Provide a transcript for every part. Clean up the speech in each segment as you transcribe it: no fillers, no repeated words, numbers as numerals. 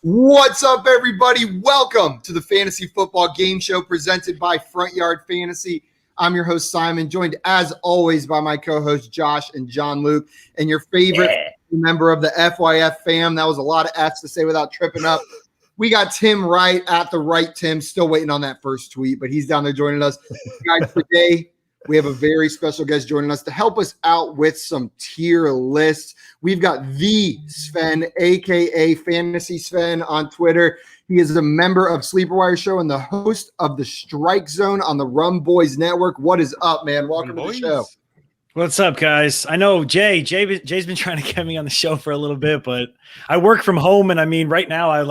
What's up, everybody? Welcome to the Fantasy Football Game Show presented by Front Yard Fantasy. I'm your host, Simon, joined as always by my co-hosts, Josh and John Luke, and your favorite member of the FYF fam. That was a lot of F's to say without tripping up. We got Tim Wright at the right Tim, still waiting on that first tweet, but he's down there joining us. Guys, today we have a very special guest joining us to help us out with some tier lists. We've got the Sven, a.k.a. Fantasy Sven on Twitter. He is a member of Sleeper Wire Show and the host of the Strike Zone on the Rum Boys Network. What is up, man? Welcome to the show. What's up, guys? I know Jay's been trying to get me on the show for a little bit, but I work from home, and I mean, right now I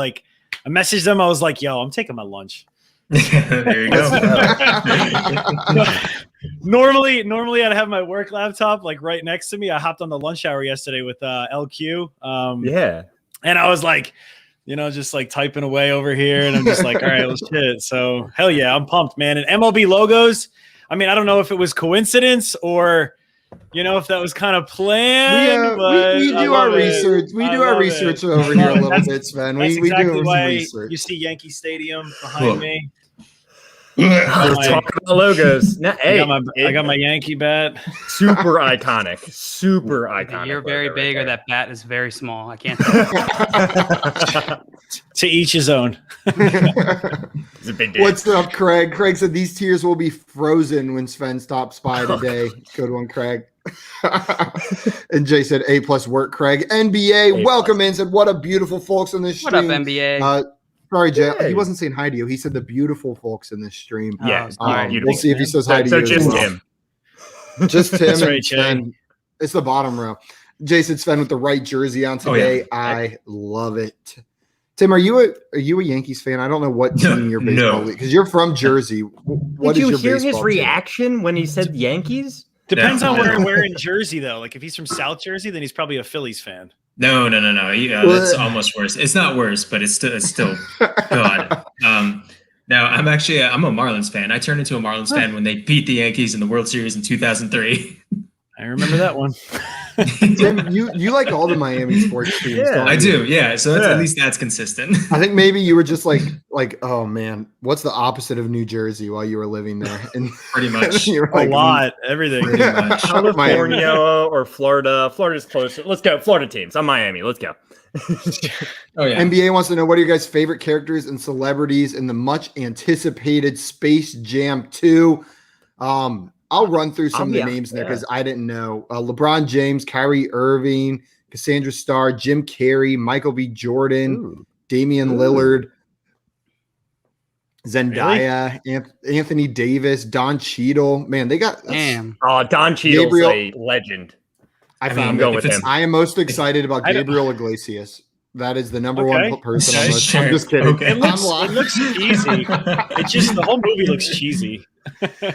messaged them. I was like, yo, I'm taking my lunch. There you go. Normally I'd have my work laptop like right next to me. I hopped on the lunch hour yesterday with LQ. And I was like, just like typing away over here, and I'm just like, all right, well, shit. So hell yeah, I'm pumped, man. And MLB logos. I mean, I don't know if it was coincidence or if that was kind of planned. We do our research. We do our research over here a little bit, Sven. We do some research. You see Yankee Stadium behind me. We're talking about logos. Now, hey, I got my Yankee bat. Super iconic. Super iconic. You're very big, or that bat is very small. I can't tell. To each his own. It's a big deal. What's up, Craig? Craig said these tiers will be frozen when Sven stops by today. Good one, Craig. And Jay said A+ work, Craig. NBA, welcome in. Said, what a beautiful folks on this stream. What up, NBA? Sorry, Jay. He wasn't saying hi to you. He said the beautiful folks in this stream. Yeah. We'll see if he says hi to you. So just him. Just Tim. That's right, and Sven. It's the bottom row. Jason Sven with the right jersey on today. I love it. Tim, are you a Yankees fan? I don't know what team your baseball league, because you're from Jersey. What Did is you your hear his baseball reaction when he said Yankees? Depends on where in Jersey, though. Like if he's from South Jersey, then he's probably a Phillies fan. No. Yeah, that's almost worse. It's not worse, but it's still God. No, I'm a Marlins fan. I turned into a Marlins fan when they beat the Yankees in the World Series in 2003. I remember that one. Tim, you like all the Miami sports teams. Yeah, I do. Yeah, so at least that's consistent. I think maybe you were just like, oh man, what's the opposite of New Jersey while you were living there? And pretty much everything. Pretty much. California or Florida. Florida's closer. Let's go. Florida teams. I'm Miami. Let's go. Oh yeah. NBA wants to know, what are your guys' favorite characters and celebrities in the much anticipated Space Jam 2? I'll run through some of the names in there because I didn't know. LeBron James, Kyrie Irving, Cassandra Starr, Jim Carrey, Michael B. Jordan, Damian Lillard, Zendaya, Anthony Davis, Don Cheadle. Man, they got Don Cheadle's a legend. I am most excited about Gabriel Iglesias. That is the number one person on this. I'm just kidding. Okay. It looks easy. It's just the whole movie looks cheesy.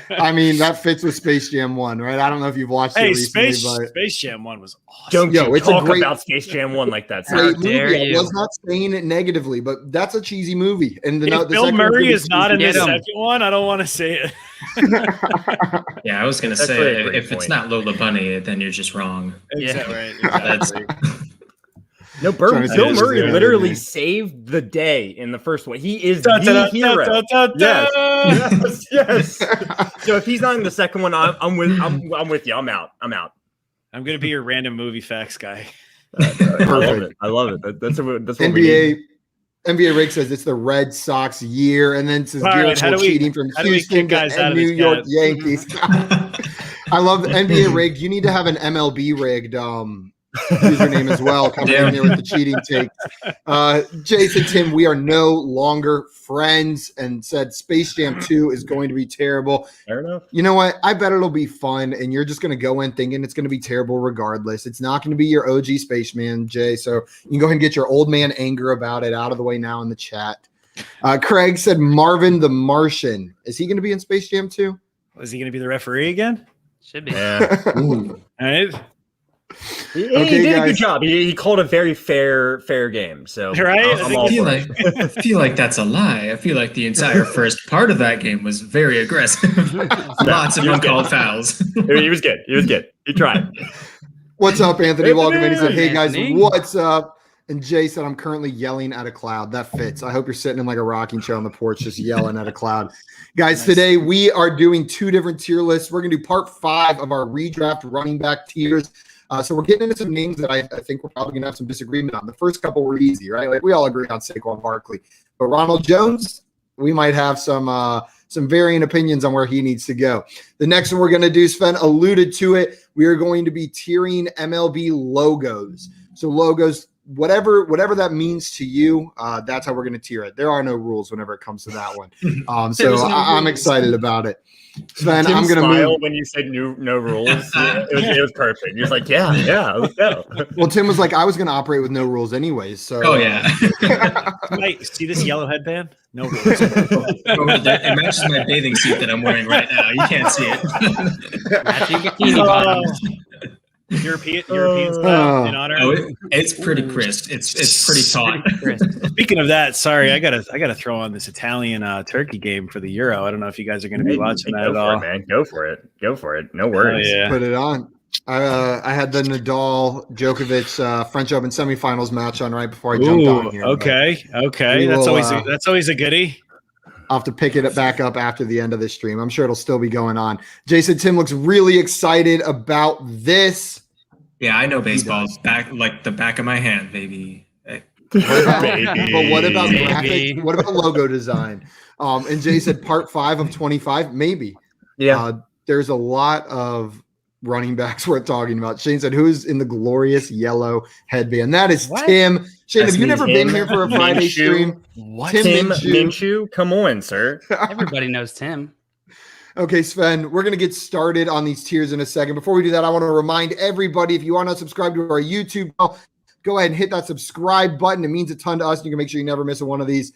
I mean, that fits with Space Jam 1, right? I don't know if you've watched it recently, but Space Jam 1 was awesome. Don't talk about Space Jam 1 like that. Great movie. I was not saying it negatively, but that's a cheesy movie. And if Bill Murray is not in the second one, I don't want to say it. Yeah, I was going to say, if it's not Lola Bunny, then you're just wrong. Exactly. Right. Exactly. No, Bill Murray literally saved the day in the first one. He is the hero. Yes. So if he's not in the second one, I'm with you. I'm out. I'm gonna be your random movie facts guy. Perfect. I love it. That's what NBA Rick says it's the Red Sox year, and then says beautiful cheating from Houston and New York Yankees. I love the NBA rigged. You need to have an MLB rigged username as well, coming in here with the cheating take. Jason, Tim, we are no longer friends, and said Space Jam 2 is going to be terrible. Fair enough. You know what? I bet it'll be fun, and you're just going to go in thinking it's going to be terrible regardless. It's not going to be your OG Spaceman, Jay, so you can go ahead and get your old man anger about it out of the way now in the chat. Craig said Marvin the Martian. Is he going to be in Space Jam 2? Is he going to be the referee again? Should be. Yeah. All right. He did a good job. He called a very fair game. So right? I feel like that's a lie. I feel like the entire first part of that game was very aggressive. Lots of uncalled fouls. He was good. He tried. What's up, Anthony? Welcome in. He said, hey, guys, what's up? And Jay said, I'm currently yelling at a cloud. That fits. I hope you're sitting in like a rocking chair on the porch, just yelling at a cloud. Guys, Nice. Today we are doing 2 different tier lists. We're going to do part 5 of our redraft running back tiers. So we're getting into some names that I think we're probably going to have some disagreement on. The first couple were easy, right? Like we all agree on Saquon Barkley. But Ronald Jones, we might have some varying opinions on where he needs to go. The next one we're going to do, Sven alluded to it. We are going to be tiering MLB logos. So logos, whatever that means to you, that's how we're going to tier it. There are no rules whenever it comes to that one. I'm excited about it. Sven, Tim I'm going to move. When you said no rules. It was perfect. You're like, yeah, let's go. Well, Tim was like, I was going to operate with no rules anyways. So. Oh yeah. Wait, see this yellow headband? No rules. It matches my bathing suit that I'm wearing right now. You can't see it. Matching bikini bottoms. European style in honor. Oh, it's pretty crisp. It's pretty taut. Speaking of that, sorry, I gotta throw on this Italian Turkey game for the Euro. I don't know if you guys are going to be watching that at all. Man, go for it. No worries. Yeah. Put it on. I had the Nadal Djokovic French Open semifinals match on right before I jumped on here. Okay. That's always a goodie. I'll have to pick it back up after the end of this stream. I'm sure it'll still be going on. Jason Tim looks really excited about this. Yeah, I know baseball back like the back of my hand, baby. But what about graphic? What about logo design? And Jay said part 5 of 25, maybe. Yeah. There's a lot of running backs we're talking about. Shane said, who's in the glorious yellow headband? That is what? Tim. Shane, have you never Tim been here for a Friday stream? What? Tim Minshew? Come on, sir. Everybody knows Tim. Okay, Sven, we're going to get started on these tiers in a second. Before we do that, I want to remind everybody, if you want to subscribe to our YouTube channel, go ahead and hit that subscribe button. It means a ton to us, and you can make sure you never miss one of these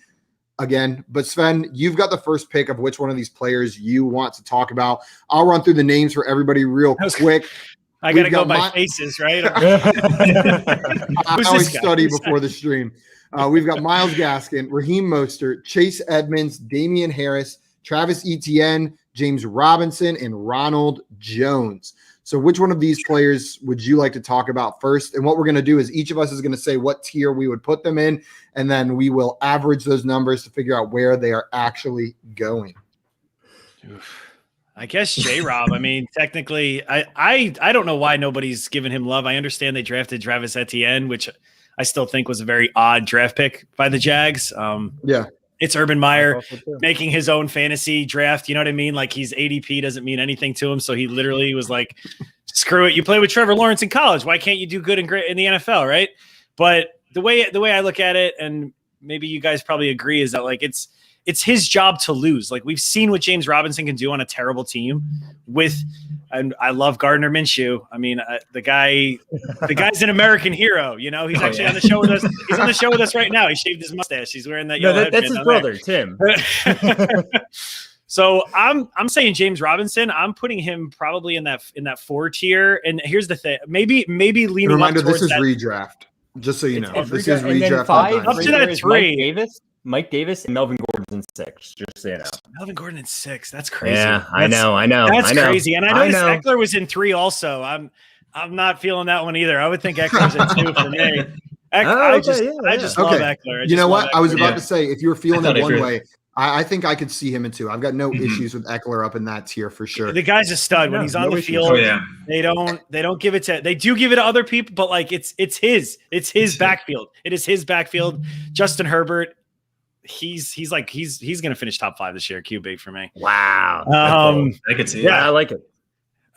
again. But Sven, you've got the first pick of which one of these players you want to talk about. I'll run through the names for everybody real quick. I got to go by faces, right? I always study before the stream. We've got Myles Gaskin, Raheem Mostert, Chase Edmonds, Damian Harris, Travis Etienne, James Robinson, and Ronald Jones. So which one of these players would you like to talk about first? And what we're going to do is each of us is going to say what tier we would put them in, and then we will average those numbers to figure out where they are actually going. I guess J-Rob. I mean, technically, I don't know why nobody's giving him love. I understand they drafted Travis Etienne, which I still think was a very odd draft pick by the Jags. Yeah. It's Urban Meyer making his own fantasy draft. You know what I mean? Like his ADP doesn't mean anything to him. So he literally was like, screw it. You play with Trevor Lawrence in college. Why can't you do good and great in the NFL? Right. But the way I look at it, and maybe you guys probably agree, is that like, it's his job to lose. Like we've seen what James Robinson can do on a terrible team and I love Gardner Minshew. I mean, the guy's an American hero. You know, he's on the show with us. He's on the show with us right now. He shaved his mustache. He's wearing that. That's his brother, Tim. So I'm saying James Robinson. I'm putting him probably in that 4 tier. And here's the thing. Maybe leaning. Reminder: up this is that. redraft. Just so you know, this is and redraft. 5 up to that 3. Mike Davis, and Melvin Gordon's in 6. Just so you know. Melvin Gordon in 6. That's crazy. Yeah, I know. That's crazy. And I know Eckler was in 3 also. I'm not feeling that one either. I would think Eckler's in 2 for me. I just love Eckler. You know what? I was about to say, if you were feeling it one way, I think I could see him in 2. I've got no issues with Eckler up in that tier for sure. The guy's a stud when he's on the field. They don't give it to. They do give it to other people, but like it's his backfield. It is his backfield. Justin Herbert. He's going to finish top 5 this year. QB for me. Wow. I could see. Yeah, I like it.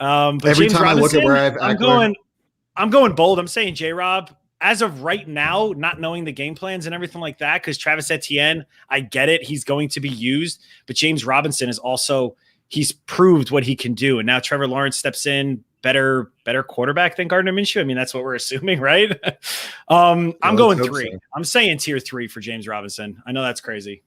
But every James time Robinson, I look at where I'm going bold. I'm saying J-Rob. As of right now, not knowing the game plans and everything like that, because Travis Etienne, I get it. He's going to be used. But James Robinson is also, he's proved what he can do. And now Trevor Lawrence steps in, better quarterback than Gardner Minshew. I mean, that's what we're assuming, right? I'm going 3. So. I'm saying tier 3 for James Robinson. I know that's crazy.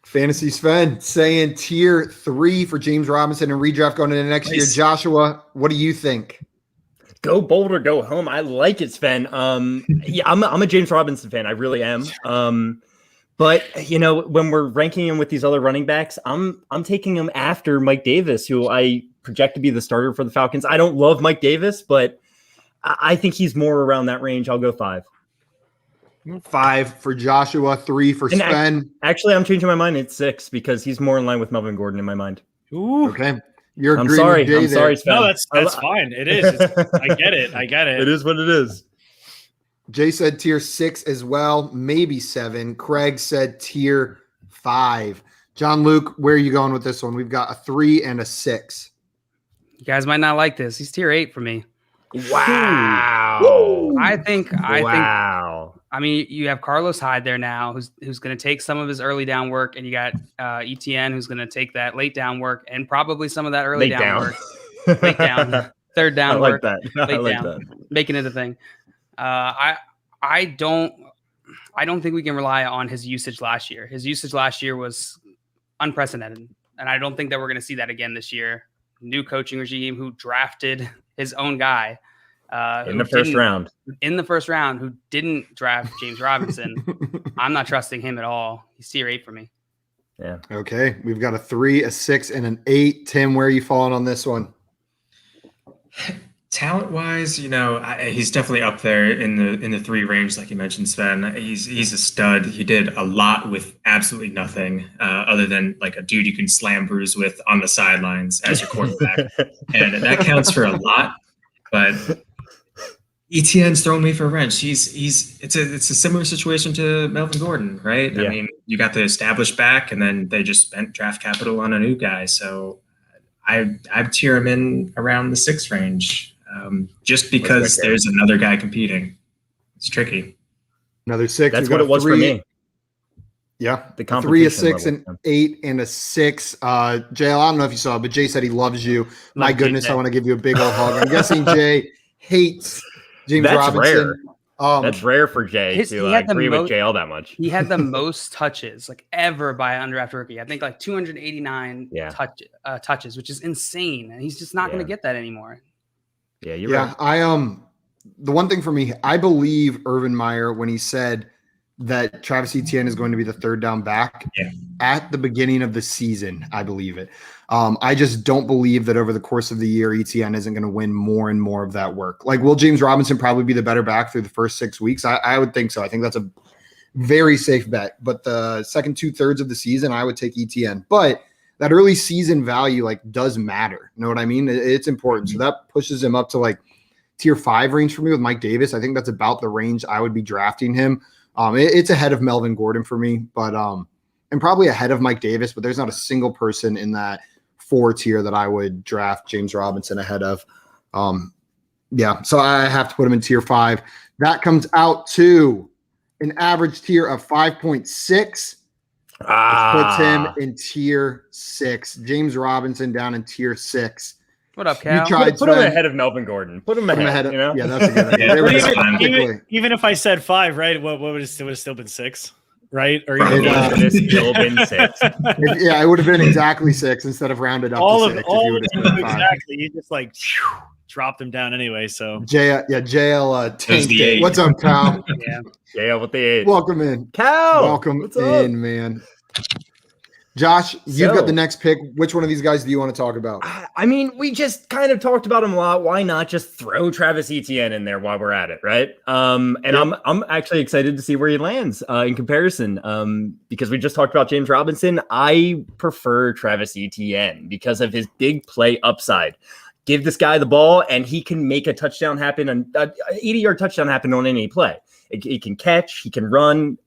Fantasy Sven saying tier 3 for James Robinson and redraft going into next year. Joshua, what do you think? Go bold or go home. I like it, Sven. Yeah, I'm a James Robinson fan. I really am. But you know, when we're ranking him with these other running backs, I'm taking him after Mike Davis, who I project to be the starter for the Falcons. I don't love Mike Davis, but I think he's more around that range. I'll go 5. 5 for Joshua, 3 for Sven. Actually, I'm changing my mind. It's 6 because he's more in line with Melvin Gordon in my mind. Ooh. Okay. You're I'm agreeing sorry. with Jay I'm there. sorry, Sven. No, that's fine. It is. I get it. It is what it is. Jay said tier 6 as well, maybe 7. Craig said tier 5. John Luke, where are you going with this one? We've got a 3 and a 6. You guys might not like this. He's tier 8 for me. Wow. I think. Wow. I mean, you have Carlos Hyde there now, who's going to take some of his early down work, and you got ETN, who's going to take that late down work, and probably some of that early down work, late down, third down work. I like that. Making it a thing. I don't think we can rely on his usage last year. His usage last year was unprecedented, and I don't think that we're going to see that again this year. New coaching regime who drafted his own guy in the first round, who didn't draft James Robinson. I'm not trusting him at all. He's tier 8 for me. Yeah. Okay. We've got a 3, a 6, and an 8. Tim, where are you falling on this one? Talent-wise, he's definitely up there in the 3 range, like you mentioned, Sven. He's a stud. He did a lot with absolutely nothing, other than like a dude you can slam bruise with on the sidelines as your quarterback, and that counts for a lot. But ETN's throwing me for a wrench. It's a similar situation to Melvin Gordon, right? Yeah. I mean, you got the established back, and then they just spent draft capital on a new guy. So I'd tier him in around the 6 range. Just because there's another guy competing. It's tricky. Another 6. That's what it was 3, for me. Yeah. The 3, a 6, level. and 8, and a 6. Jay, I don't know if you saw, but Jay said he loves you. My goodness, I want to give you a big old hug. I'm guessing Jay hates James Robinson. Rare. That's rare for Jay to agree with Jay all that much. He had the most touches ever by an undrafted rookie. I think 289 touches, which is insane. And he's just not going to get that anymore. Yeah, you're right. The one thing for me, I believe Urban Meyer when he said that Travis Etienne is going to be the third down back at the beginning of the season. I believe it. I just don't believe that over the course of the year, Etienne isn't going to win more and more of that work. Like, will James Robinson probably be the better back through the first 6 weeks? I would think so. I think that's a very safe bet. But the second 2/3 of the season, I would take Etienne. But that early season value does matter. You know what I mean? It's important. So that pushes him up to tier 5 range for me with Mike Davis. I think that's about the range I would be drafting him. It's ahead of Melvin Gordon for me, but and probably ahead of Mike Davis, but there's not a single person in that 4 tier that I would draft James Robinson ahead of. So I have to put him in tier 5. That comes out to an average tier of 5.6. Puts him in tier 6. James Robinson down in tier 6. What up, Cal? Put him ahead of Melvin Gordon. Put him ahead. Yeah, that's a good idea. Even if I said 5, right? What would it have still been 6, right? Or it would have still been 6. It would have been exactly 6 instead of rounded up to 6. Exactly. You just drop them down anyway. So JL tanked it. What's up, Cal? JL with the 8. Welcome in, Cal. Welcome in, man. Josh, you've got the next pick. Which one of these guys do you want to talk about? I mean, we just kind of talked about him a lot. Why not just throw Travis Etienne in there while we're at it, right? I'm actually excited to see where he lands in comparison because we just talked about James Robinson. I prefer Travis Etienne because of his big play upside. Give this guy the ball, and he can make a touchdown happen, an 80-yard touchdown happen on any play. He can catch, he can run.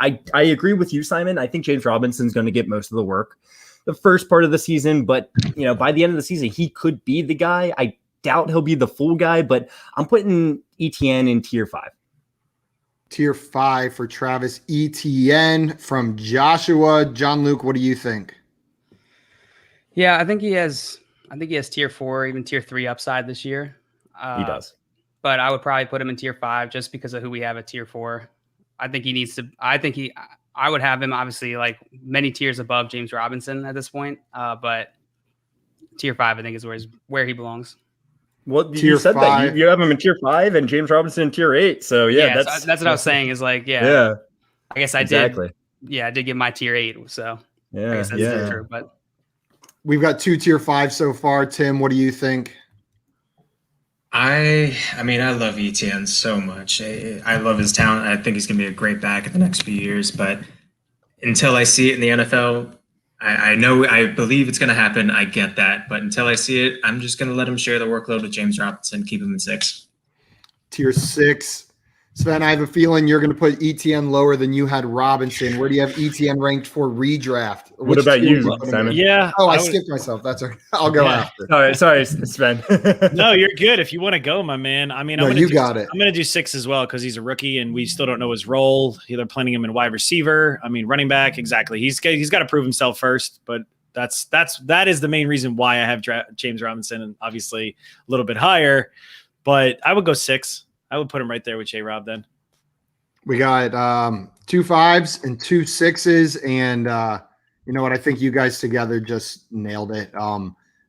I agree with you, Simon. I think James Robinson's going to get most of the work the first part of the season, but by the end of the season, he could be the guy. I doubt he'll be the full guy, but I'm putting Etienne in tier 5. Tier 5 for Travis Etienne from Joshua. John Luke, what do you think? Yeah, I think he has tier 4, even tier 3 upside this year. He does. But I would probably put him in tier 5 just because of who we have at tier 4. I think he needs to. I would have him obviously many tiers above James Robinson at this point. But tier 5, I think, is where he belongs. Well, you said 5. That you have him in tier 5 and James Robinson in tier 8. So that's what I was saying. Is I guess I did. Yeah, I did give my tier 8. So I guess that's true. But we've got 2 tier 5 so far. Tim, what do you think? I mean, I love ETN so much. I love his talent. I think he's going to be a great back in the next few years. But until I see it in the NFL, I believe it's going to happen. I get that. But until I see it, I'm just going to let him share the workload with James Robinson, keep him in 6. Tier 6. Sven, I have a feeling you're going to put ETN lower than you had Robinson. Where do you have ETN ranked for redraft? What about you, Simon? Yeah. Oh, I skipped myself. That's all right. I'll go after. Sorry, Sven. No, you're good if you want to go, my man. I mean, I'm going to do 6 as well because he's a rookie and we still don't know his role. They're planning him in wide receiver. I mean, running back, exactly. He's got to prove himself first, but that is the main reason why I have James Robinson and obviously a little bit higher. But I would go 6. I would put him right there with J-Rob then. We got 2 5s and 2 6s. And you know what? I think you guys together just nailed it.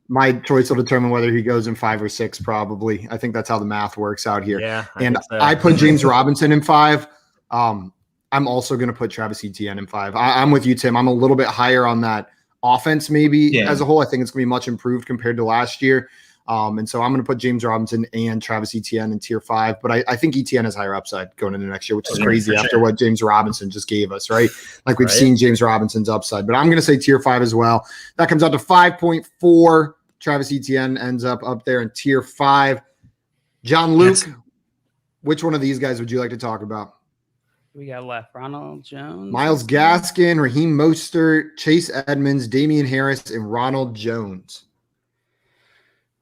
My choice will determine whether he goes in 5 or 6, probably. I think that's how the math works out here. Yeah, I put James Robinson in 5. I'm also going to put Travis Etienne in 5. I'm with you, Tim. I'm a little bit higher on that offense maybe as a whole. I think it's going to be much improved compared to last year. And so I'm going to put James Robinson and Travis Etienne in tier 5, but I think Etienne has higher upside going into next year, which is crazy after what James Robinson just gave us, right? Like we've seen James Robinson's upside, but I'm going to say tier 5 as well. That comes out to 5.4. Travis Etienne ends up there in tier 5. John Luke, which one of these guys would you like to talk about? We got left Ronald Jones, Myles Gaskin, Raheem Mostert, Chase Edmonds, Damian Harris, and Ronald Jones.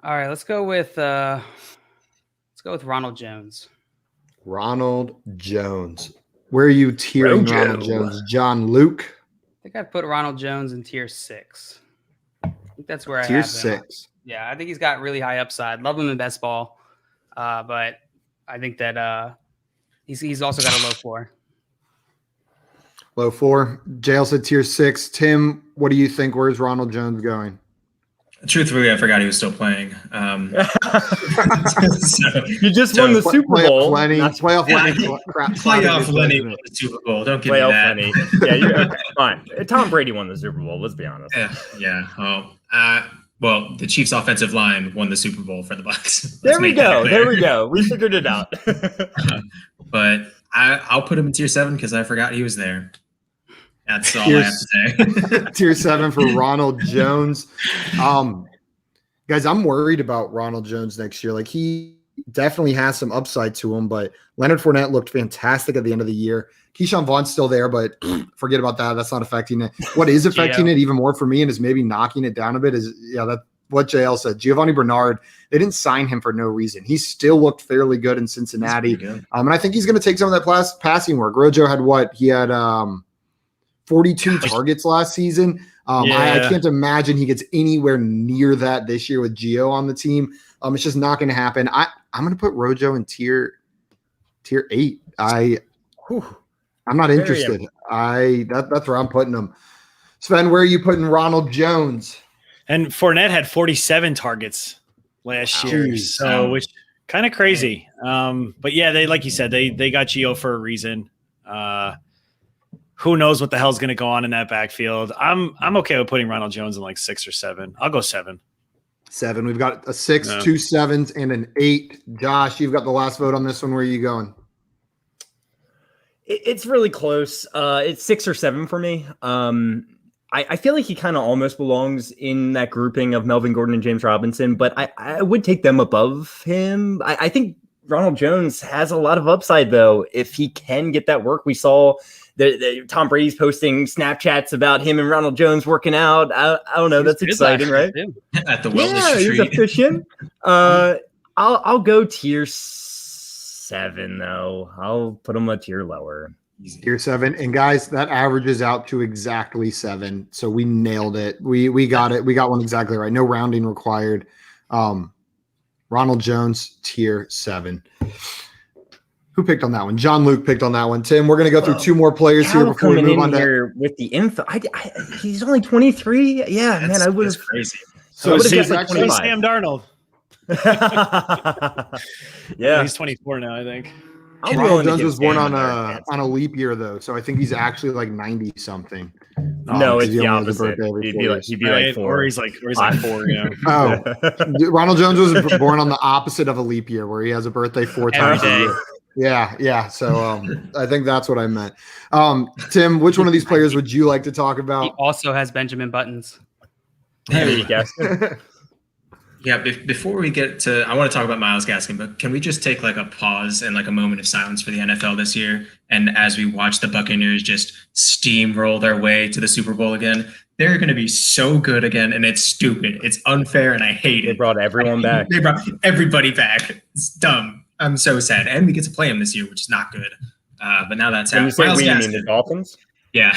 All right, let's go with Ronald Jones. Ronald Jones. Where are you tiering Ronald Jones? John Luke? I think I'd put Ronald Jones in tier 6. I think that's where I have tier him. 6. Yeah, I think he's got really high upside. Love him in best ball, but I think that he's also got a low 4. Low 4. Jail said tier 6. Tim, what do you think? Where's Ronald Jones going? Truthfully, I forgot he was still playing. You just won the Super Bowl. Playoff Lenny won the Super Bowl. Don't give me that. Lenny. Yeah, you're fine. Tom Brady won the Super Bowl. Let's be honest. Yeah. Oh, well, the Chiefs' offensive line won the Super Bowl for the Bucs. There we go. We figured it out. But I'll put him in tier 7 because I forgot he was there. That's all I have to say. Tier 7 for Ronald Jones. Guys, I'm worried about Ronald Jones next year. Like, he definitely has some upside to him, but Leonard Fournette looked fantastic at the end of the year. Keyshawn Vaughn's still there, but forget about that. That's not affecting it. What is affecting it even more for me and is maybe knocking it down a bit is, that what JL said. Giovanni Bernard, they didn't sign him for no reason. He still looked fairly good in Cincinnati. And I think he's going to take some of that passing work. Rojo had what? He had 42 targets last season. I can't imagine he gets anywhere near that this year with Gio on the team. It's just not going to happen. I'm going to put Rojo in tier 8. I'm not interested. That's where I'm putting him. Sven, where are you putting Ronald Jones? And Fournette had 47 targets last year, so which kind of crazy. But yeah, they, like you said, they got Gio for a reason. Who knows what the hell's going to go on in that backfield? I'm okay with putting Ronald Jones in like 6 or 7. I'll go 7. 7. We've got a 6, 2 7s, and an 8. Josh, you've got the last vote on this one. Where are you going? It's really close. It's 6 or 7 for me. I feel like he kind of almost belongs in that grouping of Melvin Gordon and James Robinson, but I would take them above him. I think Ronald Jones has a lot of upside, though, if he can get that work. We saw Tom Brady's posting Snapchats about him and Ronald Jones working out. I don't know. That's exciting, right? At the wellness retreat. He's efficient. I'll go tier 7, though. I'll put him a tier lower. Tier 7. And guys, that averages out to exactly 7. So we nailed it. We got it. We got one exactly right. No rounding required. Ronald Jones, tier 7. Who picked on that one? John Luke picked on that one. Tim, we're going to go through 2 more players here before we move on here with the info. He's only 23. Yeah, man, I would have crazy. So he's like Sam Darnold. Yeah, he's 24 now, I think. Ronald Jones was born on a leap year though, so I think he's actually like 90 something. No, it's the opposite. He'd be like 4, or he's like 4. Yeah. Oh, Ronald Jones was born on the opposite of a leap year, where he has a birthday 4 times a year. Yeah. So I think that's what I meant. Tim, which one of these players would you like to talk about? He also has Benjamin Buttons. Hey, Yeah, before we get to, I want to talk about Myles Gaskin, but can we just take like a pause and like a moment of silence for the NFL this year? And as we watch the Buccaneers just steamroll their way to the Super Bowl again, they're going to be so good again, and it's stupid. It's unfair, and I hate it. They brought everyone back. They brought everybody back. It's dumb. I'm so sad. And we get to play them this year, which is not good. But now that's out. You say we mean the Dolphins? Yeah.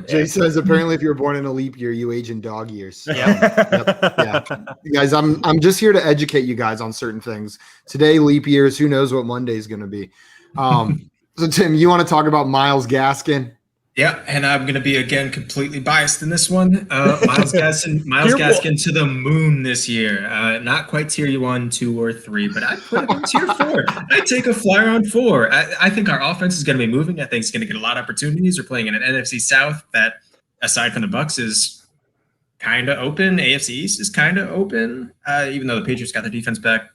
Jay says apparently if you were born in a leap year, you age in dog years. Yeah. You guys, I'm just here to educate you guys on certain things. Today, leap years, who knows what Monday is going to be. So Tim, you want to talk about Myles Gaskin? Yeah, and I'm going to be, again, completely biased in this one. Myles Gaskin to the moon this year. Not quite tier 1, 2, or 3, but I put him in tier 4. I take a flyer on 4. I think our offense is going to be moving. I think it's going to get a lot of opportunities. We're playing in an NFC South that, aside from the Bucs, is kind of open. AFC East is kind of open, even though the Patriots got their defense back.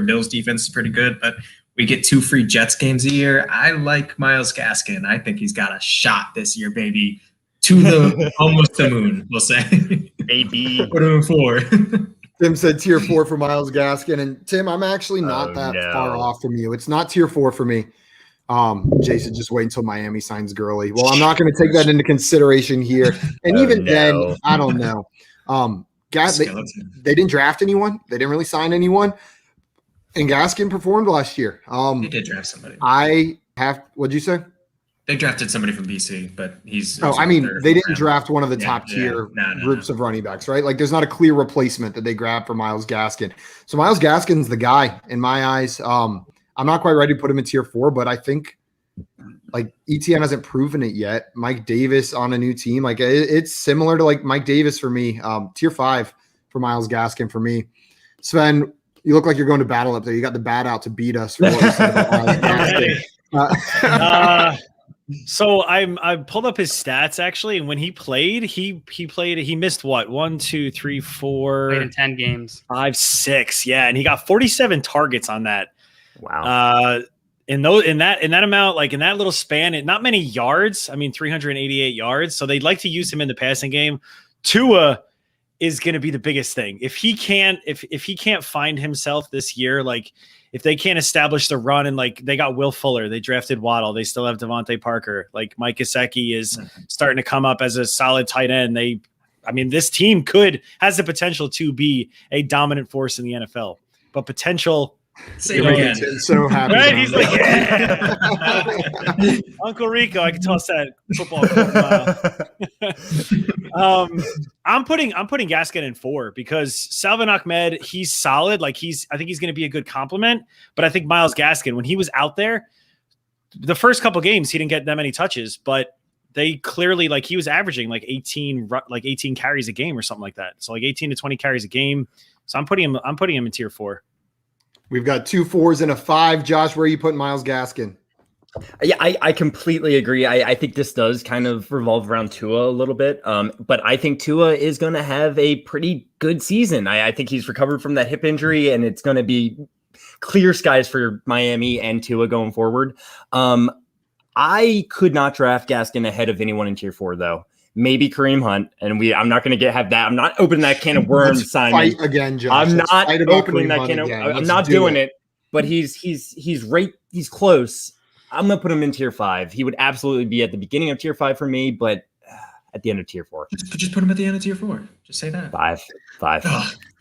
Bills defense is pretty good, but we get 2 free Jets games a year. I like Myles Gaskin. I think he's got a shot this year, baby. To the almost the moon, we'll say. Baby. Put him in 4. Tim said tier 4 for Myles Gaskin. And Tim, I'm actually not far off from you. It's not tier 4 for me. Jason, just wait until Miami signs Gurley. Well, I'm not going to take that into consideration here. And then, I don't know. They didn't draft anyone. They didn't really sign anyone. And Gaskin performed last year. They did draft somebody. What'd you say? They drafted somebody from BC, but he's. They didn't draft one of the top tier groups of running backs, right? Like, there's not a clear replacement that they grabbed for Myles Gaskin. So Myles Gaskin's the guy in my eyes. I'm not quite ready to put him in tier 4, but I think like ETN hasn't proven it yet. Mike Davis on a new team, like it's similar to like Mike Davis for me. Tier 5 for Myles Gaskin for me. Sven, you look like you're going to battle up there. You got the bat out to beat us for what you said about Myles Gaskin. So I pulled up his stats actually, and when he played, he missed what 1, 2, 3, 4, played in 10 games, 5, 6, and he got 47 targets on that. Wow. In that amount, like in that little span, not many yards. I mean, 388 yards. So they'd like to use him in the passing game. Tua is going to be the biggest thing. If he can't find himself this year, like if they can't establish the run, and like they got Will Fuller, they drafted Waddle, they still have Devontae Parker, like Mike Gesicki is starting to come up as a solid tight end. This team has the potential to be a dominant force in the NFL, but potential. Say it again. So happy. Right? He's like, yeah. Uncle Rico, I can toss that football for a mile. I'm putting Gaskin in 4 because Salvon Ahmed, he's solid. Like I think he's going to be a good compliment. But I think Myles Gaskin, when he was out there, the first couple games, he didn't get that many touches, but they clearly he was averaging 18 carries a game or something like that. So 18 to 20 carries a game. So I'm putting him in tier 4. We've got 2 4s and a 5. Josh, where are you putting Myles Gaskin? Yeah, I completely agree. I think this does kind of revolve around Tua a little bit. But I think Tua is going to have a pretty good season. I think he's recovered from that hip injury, and it's going to be clear skies for Miami and Tua going forward. I could not draft Gaskin ahead of anyone in tier 4, though. Maybe Kareem Hunt, and I'm not going to have that. I'm not opening that can of worms, Simon. Fight again, Josh. I'm not opening that can of. I'm not doing it. But he's right. He's close. I'm going to put him in tier 5. He would absolutely be at the beginning of tier 5 for me, but at the end of tier 4. Just put him at the end of tier 4. Just say that. 5.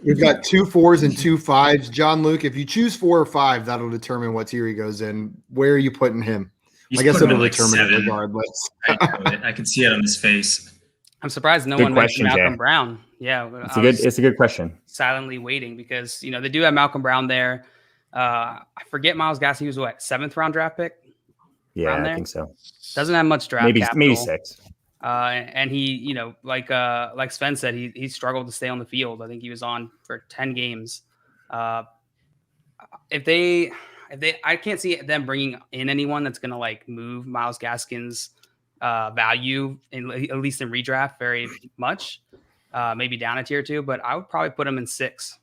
We've got 2 4s and 2 5s. John Luke, if you choose 4 or 5, that'll determine what tier he goes in. Where are you putting him? I guess it'll determine it regardless. I can see it on his face. I'm surprised no one mentioned Malcolm Brown. Yeah, it's a good question. Silently waiting because they do have Malcolm Brown there. I forget Myles Gaskin. He was what 7th round draft pick. Yeah, I think so. Doesn't have much draft capital. Maybe 6. And he, like Sven said, he struggled to stay on the field. I think he was on for 10 games. I can't see them bringing in anyone that's going to like move Myles Gaskin's value at least in redraft very much. Maybe down a tier 2, but I would probably put him in 6.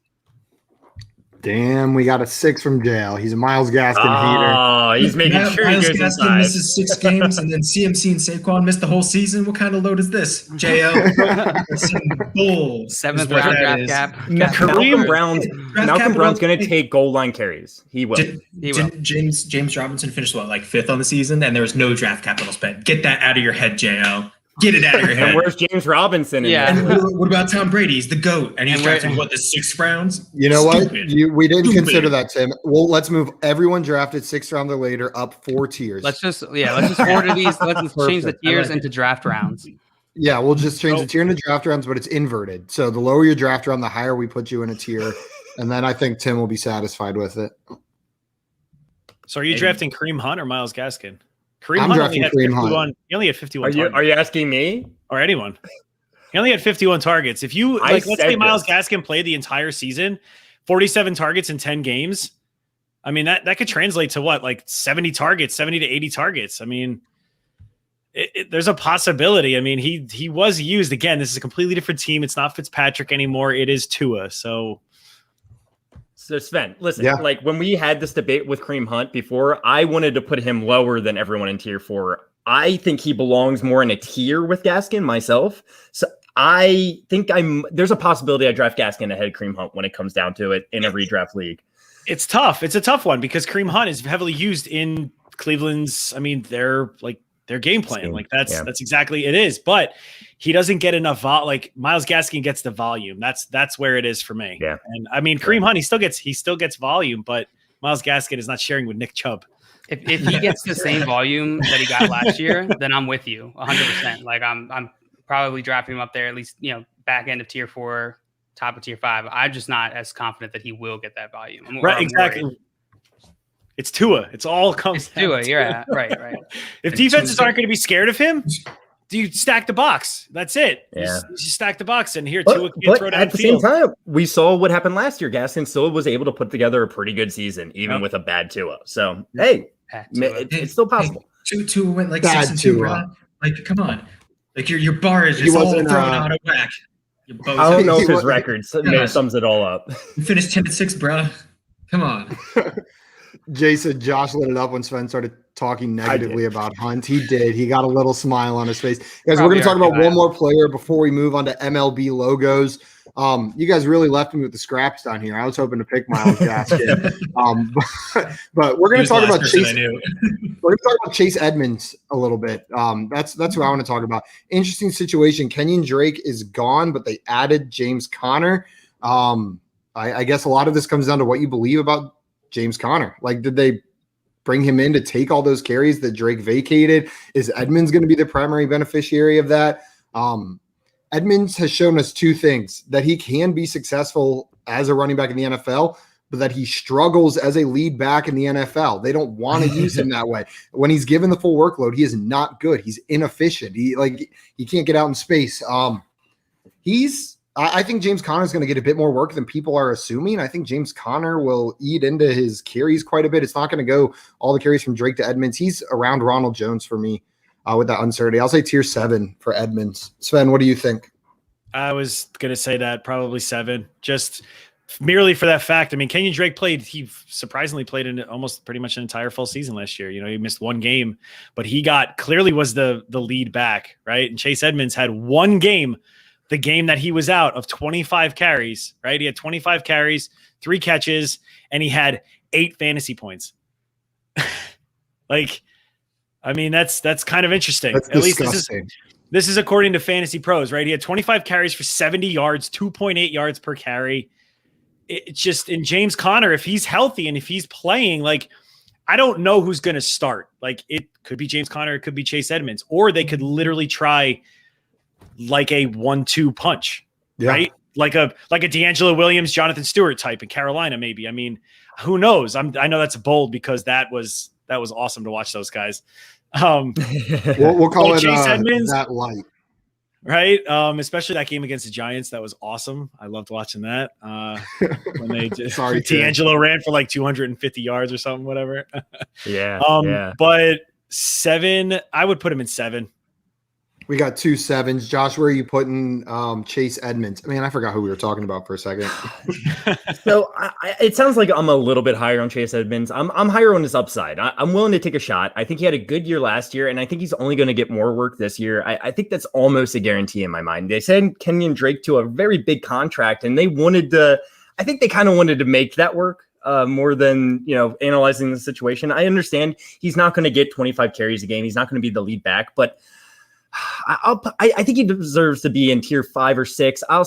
Damn, we got a 6 from jail. He's a Myles Gaskin hater. Oh, he's making sure he Myles goes Gaskin inside. misses 6 games, and then CMC and Saquon missed the whole season. What kind of load is this, JL? Bull. 7th round draft cap. Malcolm Brown's going to take goal line carries. He will. Did James Robinson finish what, like 5th on the season, and there was no draft capital spent. Get that out of your head, JL. Get it out of your head. And where's James Robinson? And what about Tom Brady? He's the GOAT, and he's drafted the 6th rounds. You know what? We didn't consider that, Tim. Well, let's move everyone drafted 6th round or later up 4 tiers. Let's just order these. Let's just change the tiers into draft rounds. Yeah, we'll just change the tier into draft rounds, but it's inverted. So the lower your draft round, the higher we put you in a tier, and then I think Tim will be satisfied with it. So are you drafting Kareem Hunt or Myles Gaskin? I'm drafting Kareem Hunt. He only had 51 targets. Are you asking me? Or anyone? He only had 51 targets. If you let's say Myles Gaskin played the entire season, 47 targets in 10 games. I mean, that could translate to what, like 70 targets, 70 to 80 targets. I mean, there's a possibility. I mean, he was used. Again, this is a completely different team. It's not Fitzpatrick anymore. It is Tua. So Sven, listen, like when we had this debate with Kareem Hunt before, I wanted to put him lower than everyone in tier 4. I think he belongs more in a tier with Gaskin myself. So I think there's a possibility I draft Gaskin ahead of Kareem Hunt when it comes down to it in a redraft league. It's tough. It's a tough one because Kareem Hunt is heavily used in Cleveland's. I mean, their game plan. Like that's exactly it is. But he doesn't get enough like Myles Gaskin gets the volume. That's where it is for me. Yeah. And I mean, Kareem Hunt, he still gets volume, but Myles Gaskin is not sharing with Nick Chubb. If he gets the same volume that he got last year, then I'm with you 100%. Like I'm probably drafting him up there at least, back end of tier 4, top of tier 5. I'm just not as confident that he will get do right, exactly. Worried. It's Tua. It's all comes down Tua. You're right. If defenses aren't going to be scared of him, do you stack the box? That's it. Yeah. You stack the box, and here Tua can throw down at the same time, we saw what happened last year. Gaskin still was able to put together a pretty good season, even with a bad Tua. So hey, it's still possible. Tua went like 6-2, bro. Like, come on. Like your bar is just all thrown out of whack. I don't know if his record sums it all up. You finished 10-6, bro. Come on. Jay said Josh lit it up when Sven started talking negatively about Hunt. He did. He got a little smile on his face. Guys, we're going to talk about one more player before we move on to MLB logos. You guys really left me with the scraps down here. I was hoping to pick Myles Gaskin. But we're going to talk about Chase. We're going to talk about Chase Edmonds a little bit. That's who I want to talk about. Interesting situation. Kenyon Drake is gone, but they added James Conner. I guess a lot of this comes down to what you believe about James Conner. Like, did they bring him in to take all those carries that Drake vacated? Is Edmonds going to be the primary beneficiary of that? Edmonds has shown us two things: that he can be successful as a running back in the NFL, but that he struggles as a lead back in the NFL. They don't want to use him that way. When he's given the full workload, he is not good. He's inefficient. He can't get out in space. I think James Conner is going to get a bit more work than people are assuming. I think James Conner will eat into his carries quite a bit. It's not going to go all the carries from Drake to Edmonds. He's around Ronald Jones for me with that uncertainty. I'll say tier 7 for Edmonds. Sven, what do you think? I was going to say that probably 7, just merely for that fact. I mean, Kenyon Drake he surprisingly played in almost pretty much an entire full season last year. He missed one game, but he clearly was the lead back, right? And Chase Edmonds had one game, the game that he was out, of 25 carries, right? He had 25 carries, 3 catches, and he had 8 fantasy points. That's kind of interesting. That's disgusting. At least this is according to Fantasy Pros, right? He had 25 carries for 70 yards, 2.8 yards per carry. It's just, in James Conner, if he's healthy and if he's playing, I don't know who's going to start. It could be James Conner, it could be Chase Edmonds, or they could literally try like a 1-2 punch, right? Like a D'Angelo Williams, Jonathan Stewart type in Carolina, maybe. I mean, who knows? I know that's bold because that was awesome to watch those guys. We'll call it Chase Edmonds, that light. right? Especially that game against the Giants. That was awesome. I loved watching that. When they just D'Angelo ran for like 250 yards or something, whatever. Yeah. But 7, I would put him in 7. We got 2 7s. Josh, where are you putting Chase Edmonds? Man, I forgot who we were talking about for a second. So it sounds like I'm a little bit higher on Chase Edmonds. I'm higher on his upside. I'm willing to take a shot. I think he had a good year last year, and I think he's only going to get more work this year. I think that's almost a guarantee in my mind. They sent Kenyon Drake to a very big contract, and they wanted to – I think they kind of wanted to make that work. More than, analyzing the situation. I understand he's not going to get 25 carries a game. He's not going to be the lead back, but I think he deserves to be in tier 5 or 6. I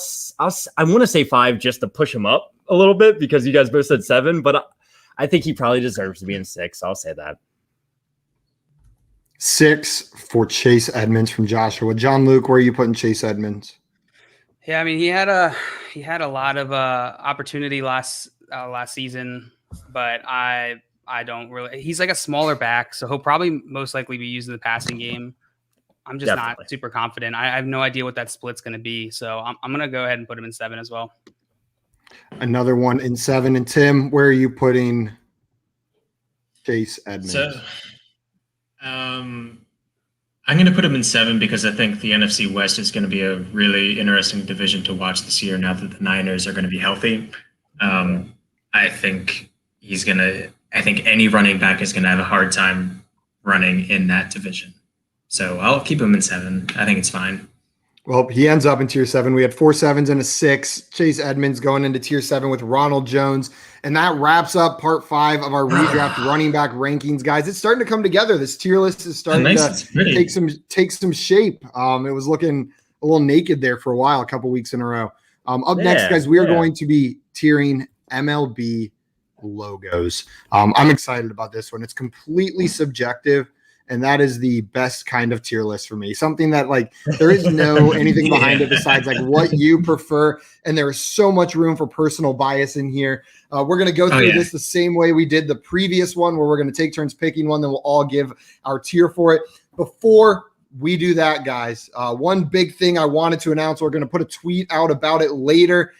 want to say 5 just to push him up a little bit because you guys both said 7, but I think he probably deserves to be in 6. I'll say that. 6 for Chase Edmonds from Joshua. John Luke, where are you putting Chase Edmonds? Yeah, I mean, he had a lot of opportunity last season, but I don't really. He's like a smaller back, so he'll probably most likely be used in the passing game. I'm just not super confident. I have no idea what that split's going to be, so I'm going to go ahead and put him in 7 as well. Another one in 7. And Tim, where are you putting Chase Edmonds? So, I'm going to put him in 7 because I think the NFC West is going to be a really interesting division to watch this year now that the Niners are going to be healthy. I think any running back is going to have a hard time running in that division. So I'll keep him in 7. I think it's fine. Well, he ends up in tier 7. We had 4 7s and a 6. Chase Edmonds going into tier 7 with Ronald Jones. And that wraps up part 5 of our redraft running back rankings, guys. It's starting to come together. This tier list is starting to take some shape. It was looking a little naked there for a while, a couple weeks in a row. Up next, guys, we are going to be tiering MLB logos. I'm excited about this one. It's completely subjective. And that is the best kind of tier list for me. Something that there is no anything behind it besides what you prefer. And there is so much room for personal bias in here. We're going to go through this the same way we did the previous one, where we're going to take turns picking one. Then we'll all give our tier for it. Before we do that, guys, one big thing I wanted to announce, we're going to put a tweet out about it later.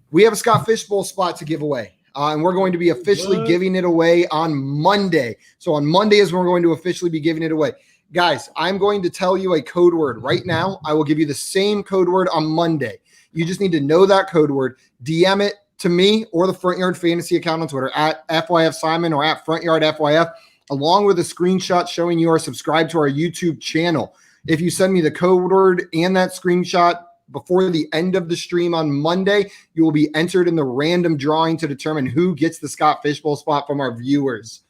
We have a Scott Fishbowl spot to give away. And we're going to be officially giving it away on Monday. So on Monday is when we're going to officially be giving it away. Guys, I'm going to tell you a code word right now. I will give you the same code word on Monday. You just need to know that code word. DM it to me or the Front Yard Fantasy account on Twitter at FYF Simon or at Front Yard FYF, along with a screenshot showing you are subscribed to our YouTube channel. If you send me the code word and that screenshot before the end of the stream on Monday, you will be entered in the random drawing to determine who gets the Scott Fishbowl spot from our viewers.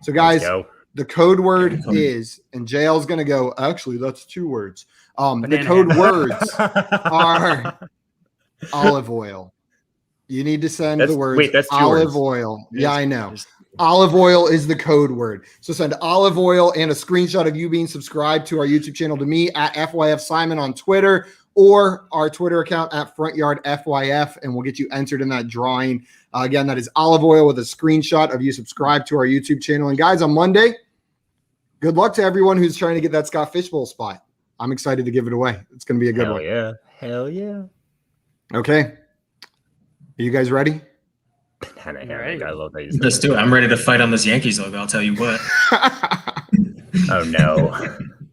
So, guys, the code word is, and JL's going to go, actually, that's 2 words. The code words are olive oil. You need to send the words that's olive oil. Yeah, I know. Olive oil is the code word. So send olive oil and a screenshot of you being subscribed to our YouTube channel to me at FYF Simon on Twitter, or our Twitter account at Front Yard FYF, and we'll get you entered in that drawing. Again, that is olive oil with a screenshot of you subscribed to our YouTube channel. And guys, on Monday, good luck to everyone who's trying to get that Scott Fishbowl spot. I'm excited to give it away. It's going to be a good one. Hell yeah. Okay. Are you guys ready? I love that. Let's do it. I'm ready to fight on this Yankees logo. I'll tell you what. Oh, no.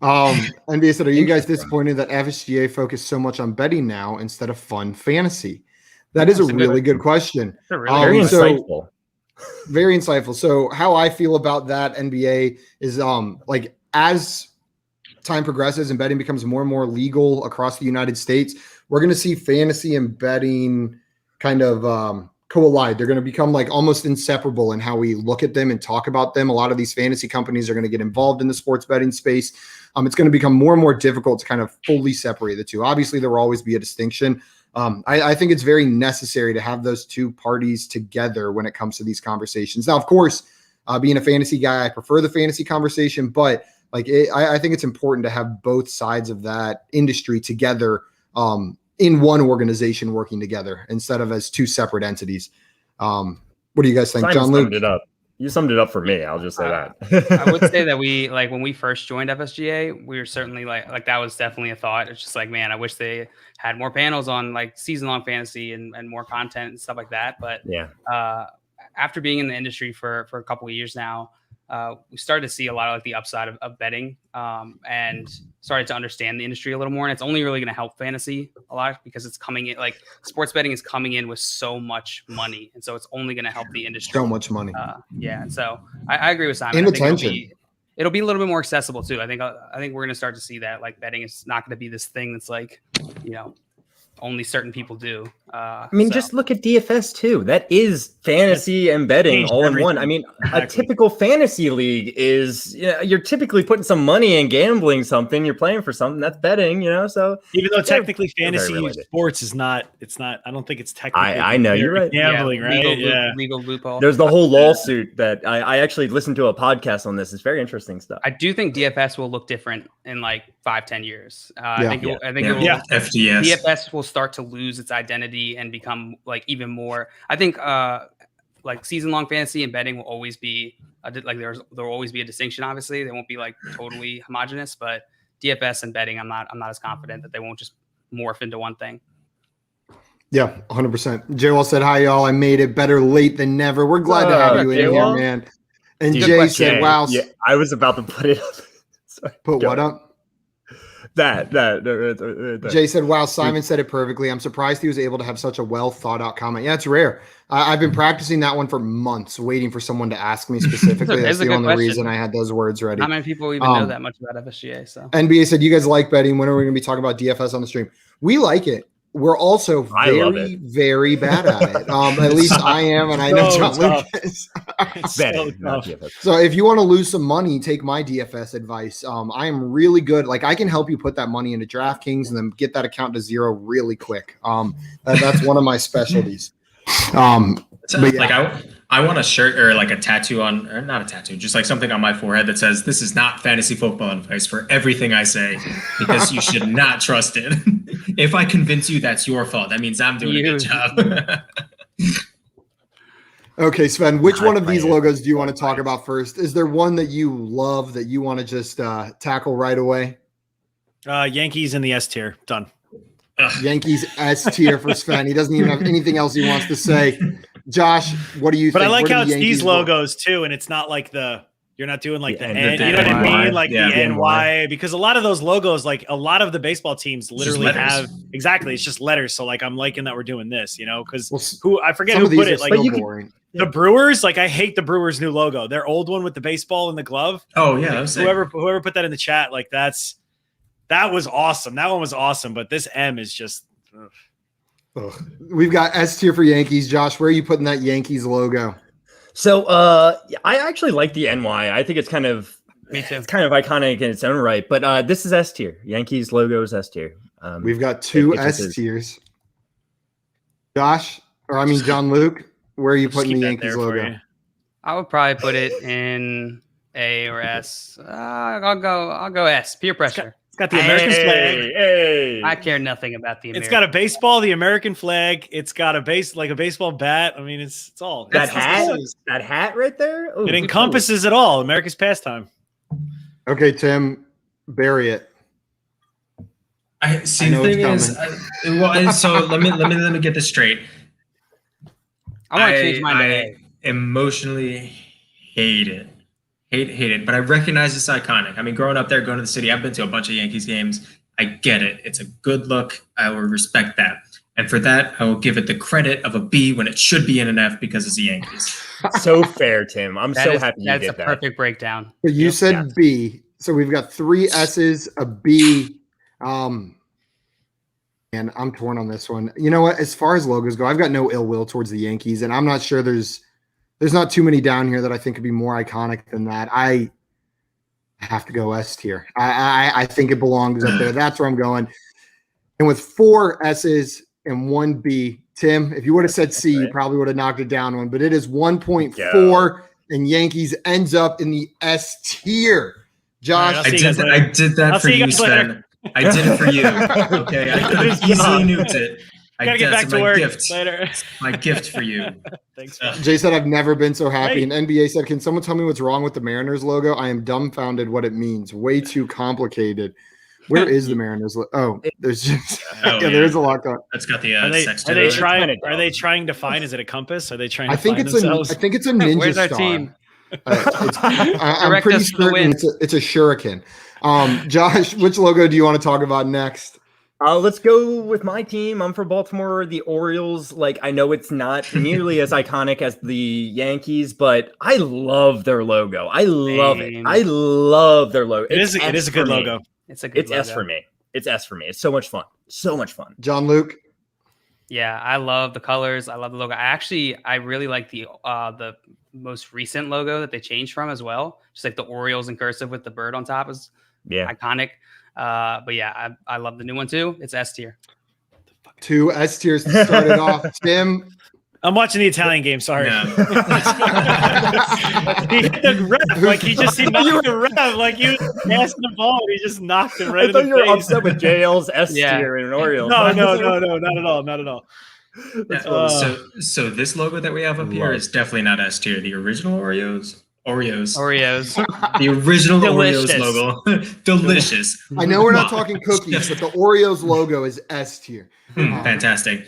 NBA said, are you guys disappointed that FSGA focused so much on betting now instead of fun fantasy? That is a really good question. Very insightful. Very insightful. So how I feel about that, NBA, is as time progresses and betting becomes more and more legal across the United States, we're going to see fantasy and betting kind of collide. They're going to become almost inseparable in how we look at them and talk about them. A lot of these fantasy companies are going to get involved in the sports betting space. It's going to become more and more difficult to kind of fully separate the two. Obviously, there will always be a distinction. I think it's very necessary to have those two parties together when it comes to these conversations. Now, of course, being a fantasy guy, I prefer the fantasy conversation, but I think it's important to have both sides of that industry together in one organization working together instead of as 2 separate entities. What do you guys think, Simon John Luke? It up. You summed it up for me. I'll just say that. I would say that when we first joined FSGA, we were certainly like that was definitely a thought. It's just like, man, I wish they had more panels on like season long fantasy and more content and stuff like that. But after being in the industry for a couple of years now, we started to see a lot of like the upside of betting and started to understand the industry a little more. And it's only really going to help fantasy a lot because it's coming in, like sports betting is coming in with so much money. And so it's only going to help the industry. So much money. And so I agree with Simon. And I think attention. It'll be a little bit more accessible too. I think we're going to start to see that like betting is not going to be this thing that's like, only certain people do. Just look at DFS too. That is fantasy and betting all in one. I mean, a typical fantasy league is you're typically putting some money and gambling something. You're playing for something that's betting, So even though technically fantasy sports is not, I don't think it's technically. I know you're right. Gambling, right? Legal loophole. There's the whole lawsuit that I actually listened to a podcast on this. It's very interesting stuff. I do think DFS will look different in like 5-10 years. I think it will. FDS. DFS will start to lose its identity and become like even more. I think like season long fantasy and betting will always be there will always be a distinction. Obviously, they won't be like totally homogenous, but DFS and betting, I'm not as confident that they won't just morph into one thing. Yeah, 100%. Joel said, "Hi y'all, I made it. Better late than never. We're glad to have you in here, man." And Jay said, "Wow." Yeah, I was about to put it up. Sorry, put what up? That. Jay said, "Wow, Simon said it perfectly. I'm surprised he was able to have such a well thought out comment." Yeah, it's rare. I've been practicing that one for months, waiting for someone to ask me specifically. That's the only reason I had those words ready. Not many people even know that much about FSGA. So NBA said, "You guys like betting? When are we going to be talking about DFS on the stream?" We like it. We're also very, very bad at it. At least I am, and I know John Luke is. So if you want to lose some money, take my DFS advice. I am really good. Like I can help you put that money into DraftKings and then get that account to zero really quick. That's one of my specialties. I want a shirt or like a tattoo on, or not a tattoo, just like something on my forehead that says, "This is not fantasy football advice for everything I say, because you should not trust it." If I convince you that's your fault, that means I'm doing a good job. Okay, Sven, which one of these logos do you want to talk about first? Is there one that you love that you want to just tackle right away? Yankees in the S tier. Done. Yankees S tier for Sven. He doesn't even have anything else he wants to say. Josh, what do you think? But I like how it's these logos too, and it's not like you're not doing like the N, you know what I mean? Like the NY, because a lot of those logos, like a lot of the baseball teams literally have exactly, it's just letters. So like I'm liking that we're doing this, because I forget who put it. Like the Brewers, like I hate the Brewers new logo. Their old one with the baseball and the glove. Oh yeah, like, whoever put that in the chat, like that was awesome. That one was awesome, but this M is just. We've got S tier for Yankees. Josh, where are you putting that Yankees logo? So I actually like the NY. I think it's kind of iconic in its own right. But this is S tier. Yankees logo is S tier. We've got two S tiers. John Luke, where are you putting the Yankees logo? I would probably put it in A or S. I'll go S. Peer pressure. It's got the American flag. Hey. I care nothing about the American. It's got a baseball, the American flag. It's got a baseball bat. I mean, it's all. That hat right there? Ooh, it encompasses it all. America's pastime. Okay, Tim, bury it. The thing is, so let me get this straight. I want to change mine to A. Emotionally hate it. Hate it, but I recognize it's iconic. I mean, growing up there, going to the city, I've been to a bunch of Yankees games. I get it. It's a good look. I will respect that. And for that, I will give it the credit of a B when it should be in an F because it's the Yankees. So fair, Tim. I'm so happy you did that. That's a perfect breakdown. So you said B. So we've got 3 S's, a B. And I'm torn on this one. You know what? As far as logos go, I've got no ill will towards the Yankees, and I'm not sure there's not too many down here that I think could be more iconic than that. I have to go S tier. I think it belongs up there. That's where I'm going. And with 4 S's and 1 B, Tim, if you would have said C, you probably would have knocked it down one. But it is 1.4, and Yankees ends up in the S tier. Josh, I did that for you, Sven. I did it for you. Okay, I could have easily nuked it. Gotta get back to work later. My gift for you. Thanks. Jay said, I've never been so happy. And NBA said, can someone tell me what's wrong with the Mariners logo? I am dumbfounded what it means. Way too complicated. Where is the Mariners? There's just there is a lot going. That's got the Are they trying to find? Is it a compass? Are they trying to find themselves? I think it's a ninja Where's our star. team? I'm pretty certain it's a shuriken. Josh, which logo do you want to talk about next? Let's go with my team. I'm for Baltimore, the Orioles. Like, I know it's not nearly as iconic as the Yankees, but I love their logo. I love it. I love their logo. It is a good logo. It's S for me. It's S for me. It's so much fun. So much fun. John Luke. Yeah, I love the colors. I love the logo. I really like the most recent logo that they changed from as well. Just like the Orioles in cursive with the bird on top is iconic. But yeah, I love the new one too. It's S tier. 2 S tiers to start it off. Tim. I'm watching the Italian game. Sorry. No. He hit the rev. Like he knocked the rev. Like he was passing the ball. And he just knocked it right in the face. I thought you were upset with JL's S tier and Orioles. No, not at all. Not at all. So this logo that we have up here is definitely not S tier. The original Oreos. The original Delicious. Oreos logo. Delicious. I know we're not talking cookies, but the Oreos logo is S tier. Fantastic.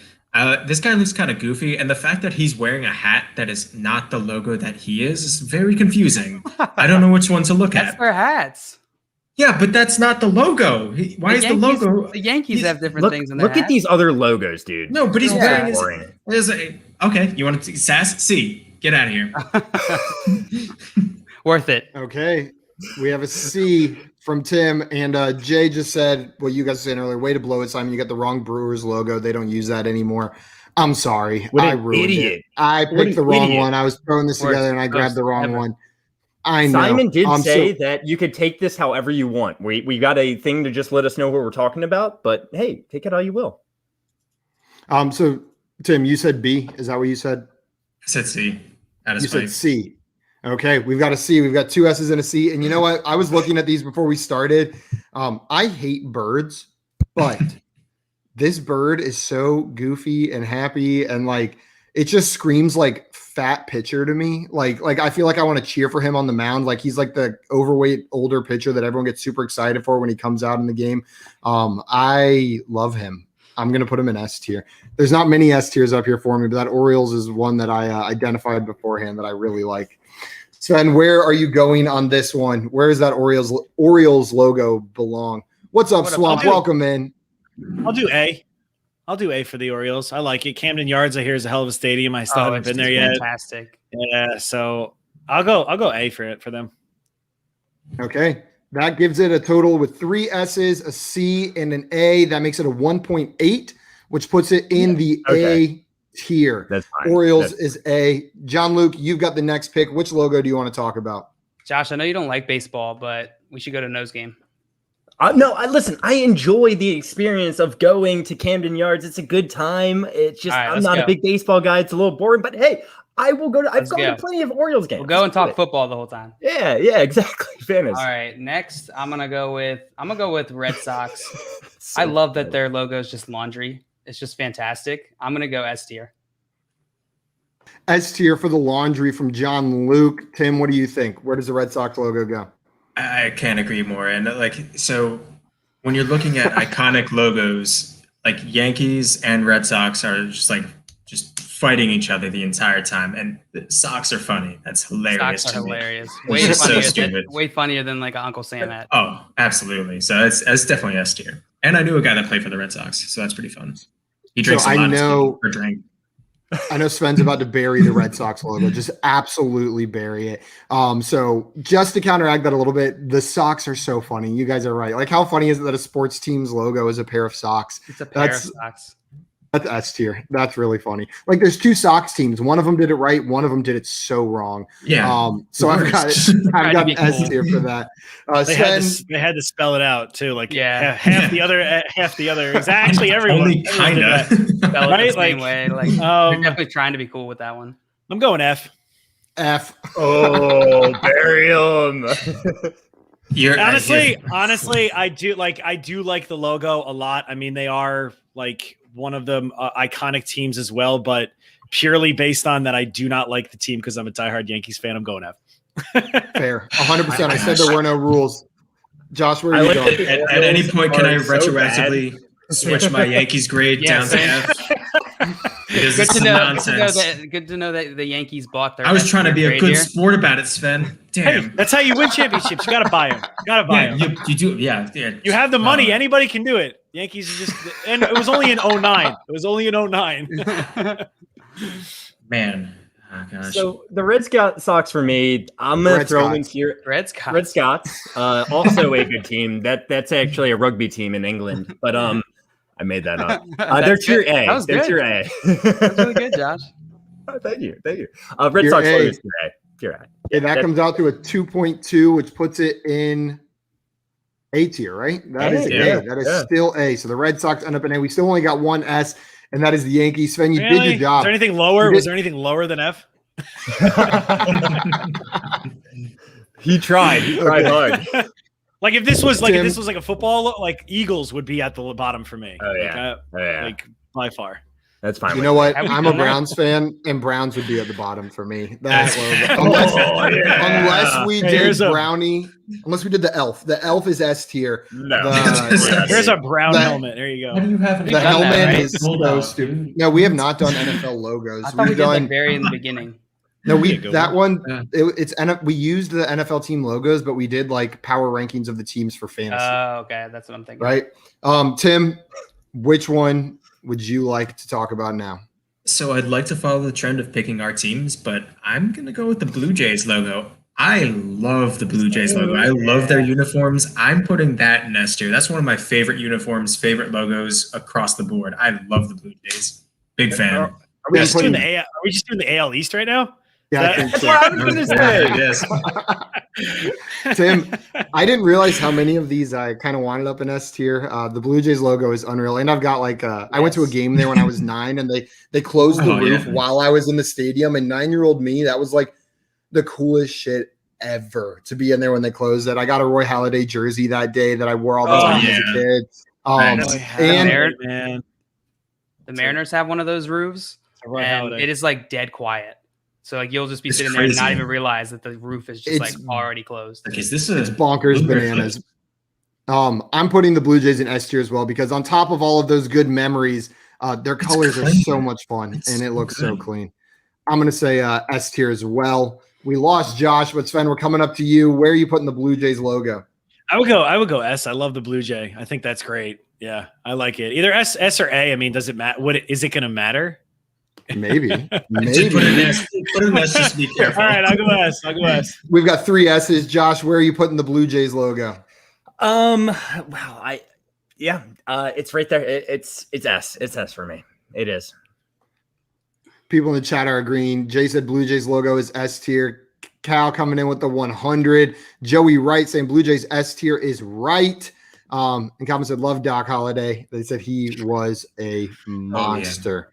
This guy looks kind of goofy, and the fact that he's wearing a hat that is not the logo that he is very confusing. I don't know which one to look at. That's their hats. Yeah, but that's not the logo. Why is the logo? The Yankees have different things in their hats. Look at these other logos, dude. No, but he's wearing his okay, you want to sass? C. Get out of here. Worth it. Okay. We have a C from Tim, and Jay just said what you guys were saying earlier. Way to blow it, Simon. You got the wrong Brewers logo. They don't use that anymore. I'm sorry. I ruined it. I picked the wrong one. I was throwing this together, and I grabbed the wrong one. I know. Simon did say that you could take this however you want. We got a thing to just let us know what we're talking about, but hey, take it how you will. So Tim, you said B. Is that what you said? I said C. You said C. Okay, we've got a C. We've got 2 S's and a C. And you know what? I was looking at these before we started. I hate birds, but this bird is so goofy and happy, and like it just screams like fat pitcher to me. Like I feel like I want to cheer for him on the mound. Like he's like the overweight older pitcher that everyone gets super excited for when he comes out in the game. I love him. I'm going to put him in S tier. There's not many S tiers up here for me, but that Orioles is one that I identified beforehand that I really like. Sven, where are you going on this one? Where does that Orioles logo belong? What's up, Swamp? Welcome in. I'll do A. I'll do A for the Orioles. I like it. Camden Yards, I hear, is a hell of a stadium. I still haven't been there yet. Fantastic. Yeah, so I'll go A for them. Okay. That gives it a total with 3 S's, a C, and an A. That makes it a 1.8, which puts it in the A tier. That's fine. Orioles is A. John Luke, you've got the next pick. Which logo do you want to talk about? Josh, I know you don't like baseball, but we should go to Nose Game. Listen, I enjoy the experience of going to Camden Yards. It's a good time. It's just, I'm not a big baseball guy. It's a little boring, but hey, I will go to, I've gone to plenty of Orioles games. We'll go and talk football the whole time. Yeah, exactly. Fantasy. All right. Next, I'm going to go with Red Sox. I love that their logo is just laundry. It's just fantastic. I'm going to go S tier. S tier for the laundry from John Luke. Tim, what do you think? Where does the Red Sox logo go? I can't agree more. And so when you're looking at iconic logos, like Yankees and Red Sox are just fighting each other the entire time. And the Sox are funny. That's hilarious. Sox are hilarious. Me. Way funnier than like an Uncle Sam hat. Oh, absolutely. So that's definitely S tier. And I knew a guy that played for the Red Sox, so that's pretty fun. He drinks a lot of drink. I know Sven's about to bury the Red Sox logo, just absolutely bury it. So just to counteract that a little bit, the socks are so funny. You guys are right. Like, how funny is it that a sports team's logo is a pair of socks? It's a pair of socks. That's S tier. That's really funny. Like, there's 2 Sox teams. One of them did it right. One of them did it so wrong. Yeah. So I've got S tier for that. They had to spell it out too. Like, half the other. It's actually everyone. Only kind of. Spell it the same way. Like, they're definitely trying to be cool with that one. I'm going F. Oh, bury him. Honestly, I do like the logo a lot. I mean, they are like one of the iconic teams as well, but purely based on that, I do not like the team because I'm a diehard Yankees fan. I'm going F. Fair, 100%. I said there were no rules. Josh, where are you going? At any point, can I retroactively switch my Yankees grade down to F? Good to know. Good to know that the Yankees bought their. I was trying to be a good sport about it, Sven. Damn. Hey, that's how you win championships. You got to buy them. You do. Yeah. You have the money. Anybody can do it. Yankees are just, and it was only in 09. It was only in 09. Man. Oh, gosh. So the Red Sox for me, I'm gonna throw in here. Red Scots, also a good team. That's actually a rugby team in England, but I made that up. They're tier A. That was they're good. tier A. That's really good, Josh. Oh, thank you. Red Sox players today. Tier A. Yeah, that comes out to a 2.2, which puts it in A tier, right? That is A. That is still A. So the Red Sox end up in A. We still only got one S, and that is the Yankees. Sven, you did your job. Is there anything lower? Was there anything lower than F? He tried hard. Like if this was like a football, like Eagles would be at the bottom for me. Oh yeah, like by far. That's fine. You know what? I'm a Browns fan, and Browns would be at the bottom for me. Unless we did Brownie, unless we did the Elf. The Elf is S tier. No, here's a brown helmet. There you go. How do you have the helmet is so stupid. No, we have not done NFL logos. I thought we did like very in the beginning. No, we used the NFL team logos, but we did like power rankings of the teams for fantasy. Okay, that's what I'm thinking. Right, Tim, which one would you like to talk about now? So I'd like to follow the trend of picking our teams, but I'm gonna go with the Blue Jays logo. I love the Blue Jays logo. I love their uniforms. I'm putting that in S tier. That's one of my favorite uniforms, favorite logos across the board. I love the Blue Jays. Big fan. Are we just doing the AL East right now? Yeah, that's what I was going to say. Yes. Tim, I didn't realize how many of these I kind of wanted up in S tier. The Blue Jays logo is unreal, and I've got like I went to a game there when I was 9, and they closed the roof while I was in the stadium. And 9-year-old me, that was like the coolest shit ever to be in there when they closed it. I got a Roy Halladay jersey that day that I wore all the time as a kid. The Mariners have one of those roofs, and it is like dead quiet. So like you'll just be sitting there and not even realize that the roof is just like already closed. Like, is this it's bonkers bananas. I'm putting the Blue Jays in S tier as well because on top of all of those good memories, their colors are so much fun and it looks so clean. I'm gonna say S tier as well. We lost Josh, but Sven, we're coming up to you. Where are you putting the Blue Jays logo? I would go S. I love the Blue Jay. I think that's great. Yeah, I like it. Either S or A. I mean, does it matter? Is it going to matter? Maybe. Put it in S, just be careful. All right, I'll go S. We've got 3 S's. Josh, where are you putting the Blue Jays logo? It's right there. It's S. It's S for me. It is. People in the chat are agreeing. Jay said Blue Jays logo is S tier. Cal coming in with the 100. Joey Wright saying Blue Jays S tier is right. And Calvin said love Doc Holliday. They said he was a monster.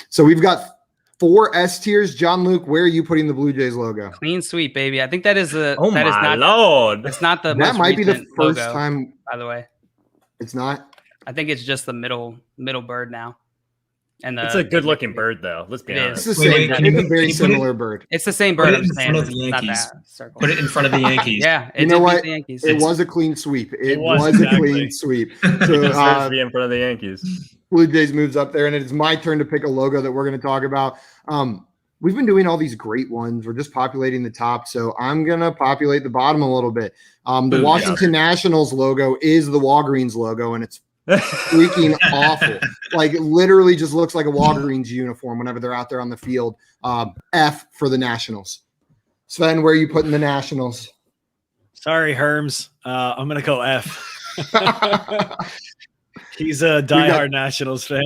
So we've got 4 S tiers. John Luke, where are you putting the Blue Jays logo? Clean sweep, baby. I think that is Lord. It's not the. That might be the first time. By the way, it's not. I think it's just the middle bird now. And it's a good looking bird, though. Let's be honest. It's the same. It's a very similar bird. It's the same bird. Put it in front of the Yankees. Put it in front of the Yankees. Yeah, you know what? It was a clean sweep. It was a clean sweep. So to be in front of the Yankees. Blue Jays moves up there, and it is my turn to pick a logo that we're going to talk about. We've been doing all these great ones. We're just populating the top, so I'm going to populate the bottom a little bit. The Washington Nationals logo is the Walgreens logo, and it's freaking awful. Like literally just looks like a Walgreens uniform whenever they're out there on the field. F for the Nationals. Sven, where are you putting the Nationals? Sorry, Herms. I'm going to go F. He's a diehard Nationals fan.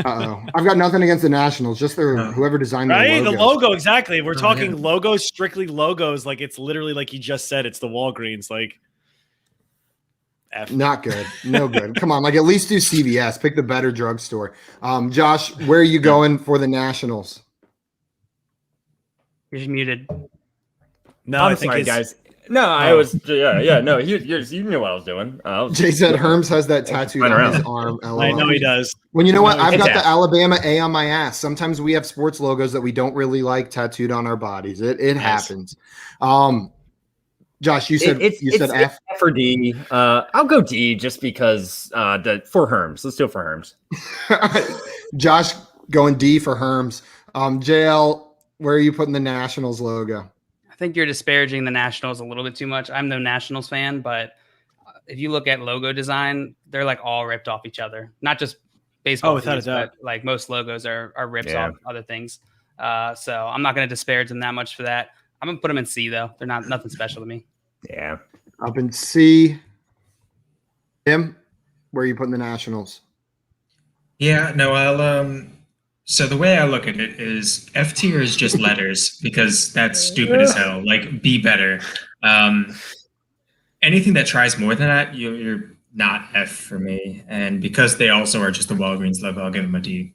I've got nothing against the Nationals, just whoever designed the logo. Exactly. We're talking logos, strictly logos. Like it's literally like you just said, it's the Walgreens. Like F. Not good. No good. Come on, like at least do CVS. Pick the better drugstore. Josh, where are you going for the Nationals? You're muted. No, I'm sorry, guys. No, I was, no, you knew what I was doing. Jay said Herms has that tattooed on his arm. I know he does. Well, you know what? I've got the Alabama A on my ass. Sometimes we have sports logos that we don't really like tattooed on our bodies. It happens. Josh, you said F or D. I'll go D just because for Herms. Let's do it for Herms. Josh going D for Herms. JL, where are you putting the Nationals logo? I think you're disparaging the Nationals a little bit too much. I'm no Nationals fan, but if you look at logo design, they're like all ripped off each other. Not just baseball, without a doubt. but like most logos are rips off other things. So I'm not going to disparage them that much for that. I'm going to put them in C though. They're nothing special to me. Yeah. Up in C. Tim, where are you putting the Nationals? Yeah, no, I'll so the way I look at it is F tier is just letters because that's stupid as hell. Like, be better. Anything that tries more than that, you're not F for me. And because they also are just the Walgreens logo, I'll give them a D.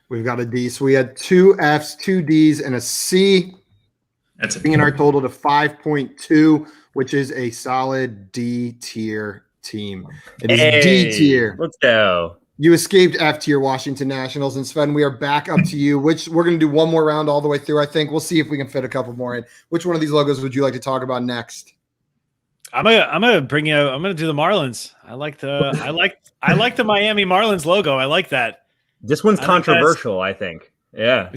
We've got a D. So we had 2 Fs, 2 Ds, and a C. That's bringing our total to 5.2, which is a solid D tier team. It is D tier. Let's go. You escaped F tier Washington Nationals, and Sven, we are back up to you. Which we're going to do one more round all the way through. I think we'll see if we can fit a couple more in. Which one of these logos would you like to talk about next? I'm gonna bring you. I'm gonna do the Marlins. I like the Miami Marlins logo. I like that. This one's controversial. I think. Yeah.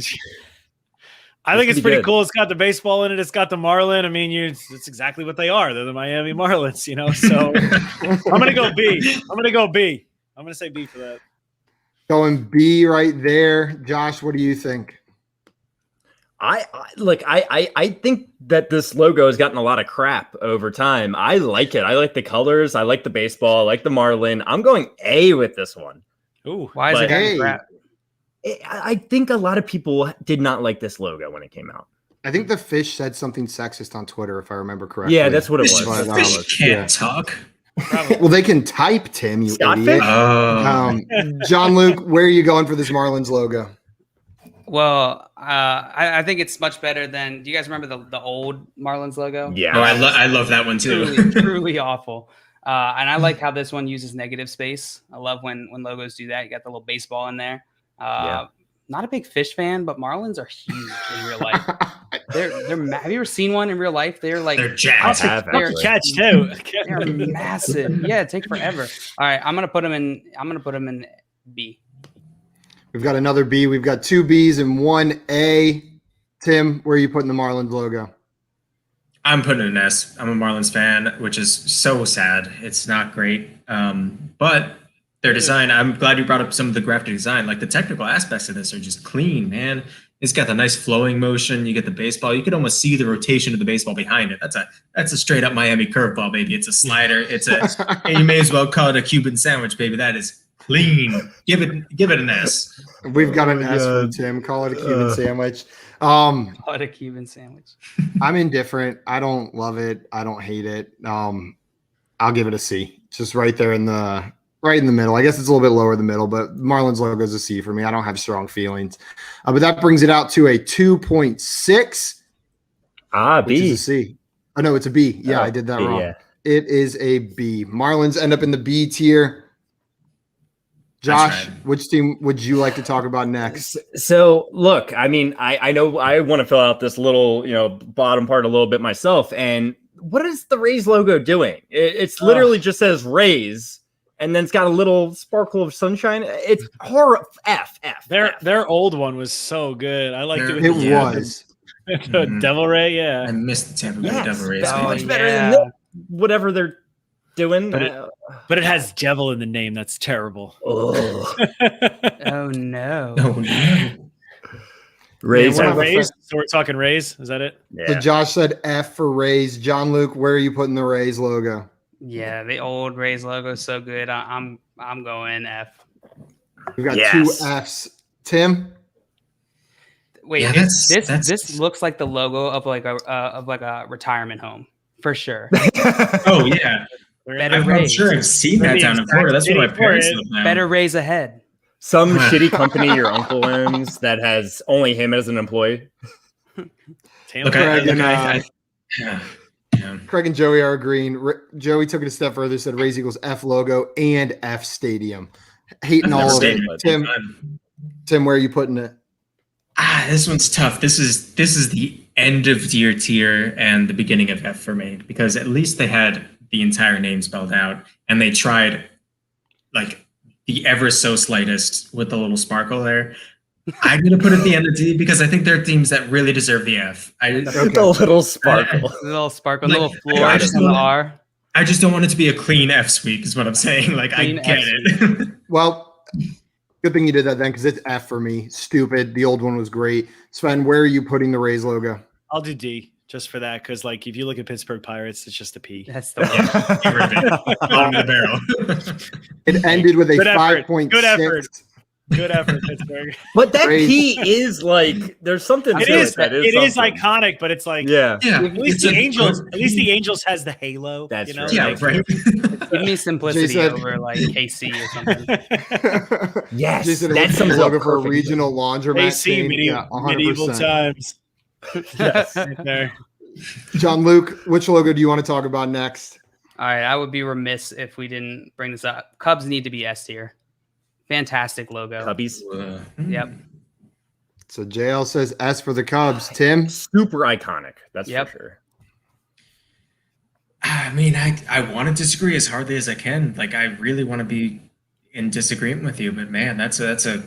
I think it's pretty cool. It's got the baseball in it. It's got the Marlin. I mean, it's exactly what they are. They're the Miami Marlins, you know. So I'm gonna go B. I'm gonna say B for that. Going B right there. Josh, what do you think? I think that this logo has gotten a lot of crap over time. I like it. I like the colors. I like the baseball. I like the Marlin. I'm going A with this one. Ooh, why is it getting crap? I think a lot of people did not like this logo when it came out. I think the fish said something sexist on Twitter, if I remember correctly. Yeah, that's what it was. Fish can't talk. Well, they can type, Tim, you Scott idiot. John Luke, where are you going for this Marlins logo? Well, I think it's much better than. Do you guys remember the old Marlins logo? Yeah. Oh, I love that one too. Truly awful. And I like how this one uses negative space. I love when logos do that. You got the little baseball in there. Not a big fish fan, but Marlins are huge in real life. They're have you ever seen one in real life? They're jacked. They're catch too. They're massive. Yeah, it takes forever. All right, I'm gonna put them in B. We've got another B. We've got 2 Bs and 1 A. Tim, where are you putting the Marlins logo? I'm putting it in S. I'm a Marlins fan, which is so sad. It's not great. But their design, I'm glad you brought up some of the graphic design. Like the technical aspects of this are just clean, man. It's got the nice flowing motion. You get the baseball. You can almost see the rotation of the baseball behind it. That's a straight up Miami curveball, baby. It's a slider. And you may as well call it a Cuban sandwich, baby. That is clean. Give it an S. We've got an S from Tim. Call it a Cuban sandwich. Call it a Cuban sandwich. I'm indifferent. I don't love it. I don't hate it. I'll give it a C. Just right there in the middle. I guess it's a little bit lower in the middle, but Marlins logo is a C for me. I don't have strong feelings. But that brings it out to a 2.6. B. Which is a C. Oh, no, it's a B. Yeah, I did that wrong. Yeah. It is a B. Marlins end up in the B tier. Josh, which team would you like to talk about next? So, look, I mean, I know I want to fill out this little, bottom part a little bit myself. And what is the Rays logo doing? It's literally just says Rays, and then it's got a little sparkle of sunshine. It's horror. F. Their old one was so good. I liked it. It was. Devil Ray, yeah. I missed the Tampa Bay Devil Rays. It's much better than this, whatever they're doing. But it has devil in the name. That's terrible. Oh, oh no. Rays. Rays. So we're talking Rays. Is that it? Yeah. So Josh said F for Rays. John Luke, where are you putting the Rays logo? Yeah, the old Rays logo is so good. I'm going F. We've got 2 Fs. Tim? Wait, yeah, this looks like the logo of like a retirement home for sure. Oh yeah. I'm sure I've seen that down in Florida. That's what my parents live now. Better Rays ahead. Some shitty company your uncle owns that has only him as an employee. Look, Yeah. Craig and Joey are agreeing. Joey took it a step further, said Rays equals F logo and F stadium. Hating all of it. Tim, where are you putting it? This one's tough. This is the end of tier and the beginning of F for me, because at least they had the entire name spelled out and they tried like the ever so slightest with the little sparkle there. I'm gonna put it at the end of D because I think there are teams that really deserve the F. The little sparkle, the little sparkle, the little flourish on the R. I just don't want it to be a clean F sweep, is what I'm saying. Like, clean I get it. Well, good thing you did that then, because it's F for me. Stupid. The old one was great. Sven, where are you putting the Rays logo? I'll do D just for that, because like if you look at Pittsburgh Pirates, it's just a P. That's the one. Bottom of the barrel. It ended with a 5.6. Good effort. Good effort, Pittsburgh. But that P is like there's something. It is iconic, but it's like yeah. At least the Angels has the halo. That's true. Yeah, like, right. Give me simplicity over like KC or something. Yes, that's some logo for a regional laundromat. KC medieval times. Yes. Right there. John Luke, which logo do you want to talk about next? All right, I would be remiss if we didn't bring this up. Cubs need to be S tier. Fantastic logo. Cubbies. Yep. So JL says S for the Cubs. Tim? Super iconic. That's for sure. I mean, I want to disagree as hardly as I can. Like, I really want to be in disagreement with you, but man, that's a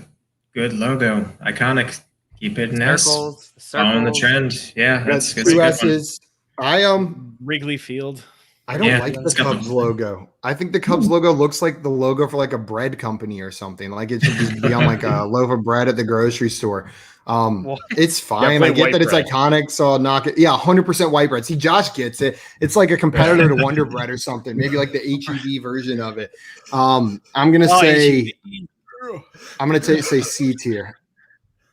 good logo. Iconic. Keep it in S. Circles. On the trend. Yeah, that's two a good S's. Wrigley Field. I don't like the Cubs logo. I think the Cubs logo looks like the logo for like a bread company or something. Like it should just be on like a loaf of bread at the grocery store. It's fine. I get that it's iconic, so I'll knock it. Yeah, 100% white bread. See, Josh gets it. It's like a competitor to Wonder Bread or something. Maybe like the HEB version of it. I'm gonna say say C tier.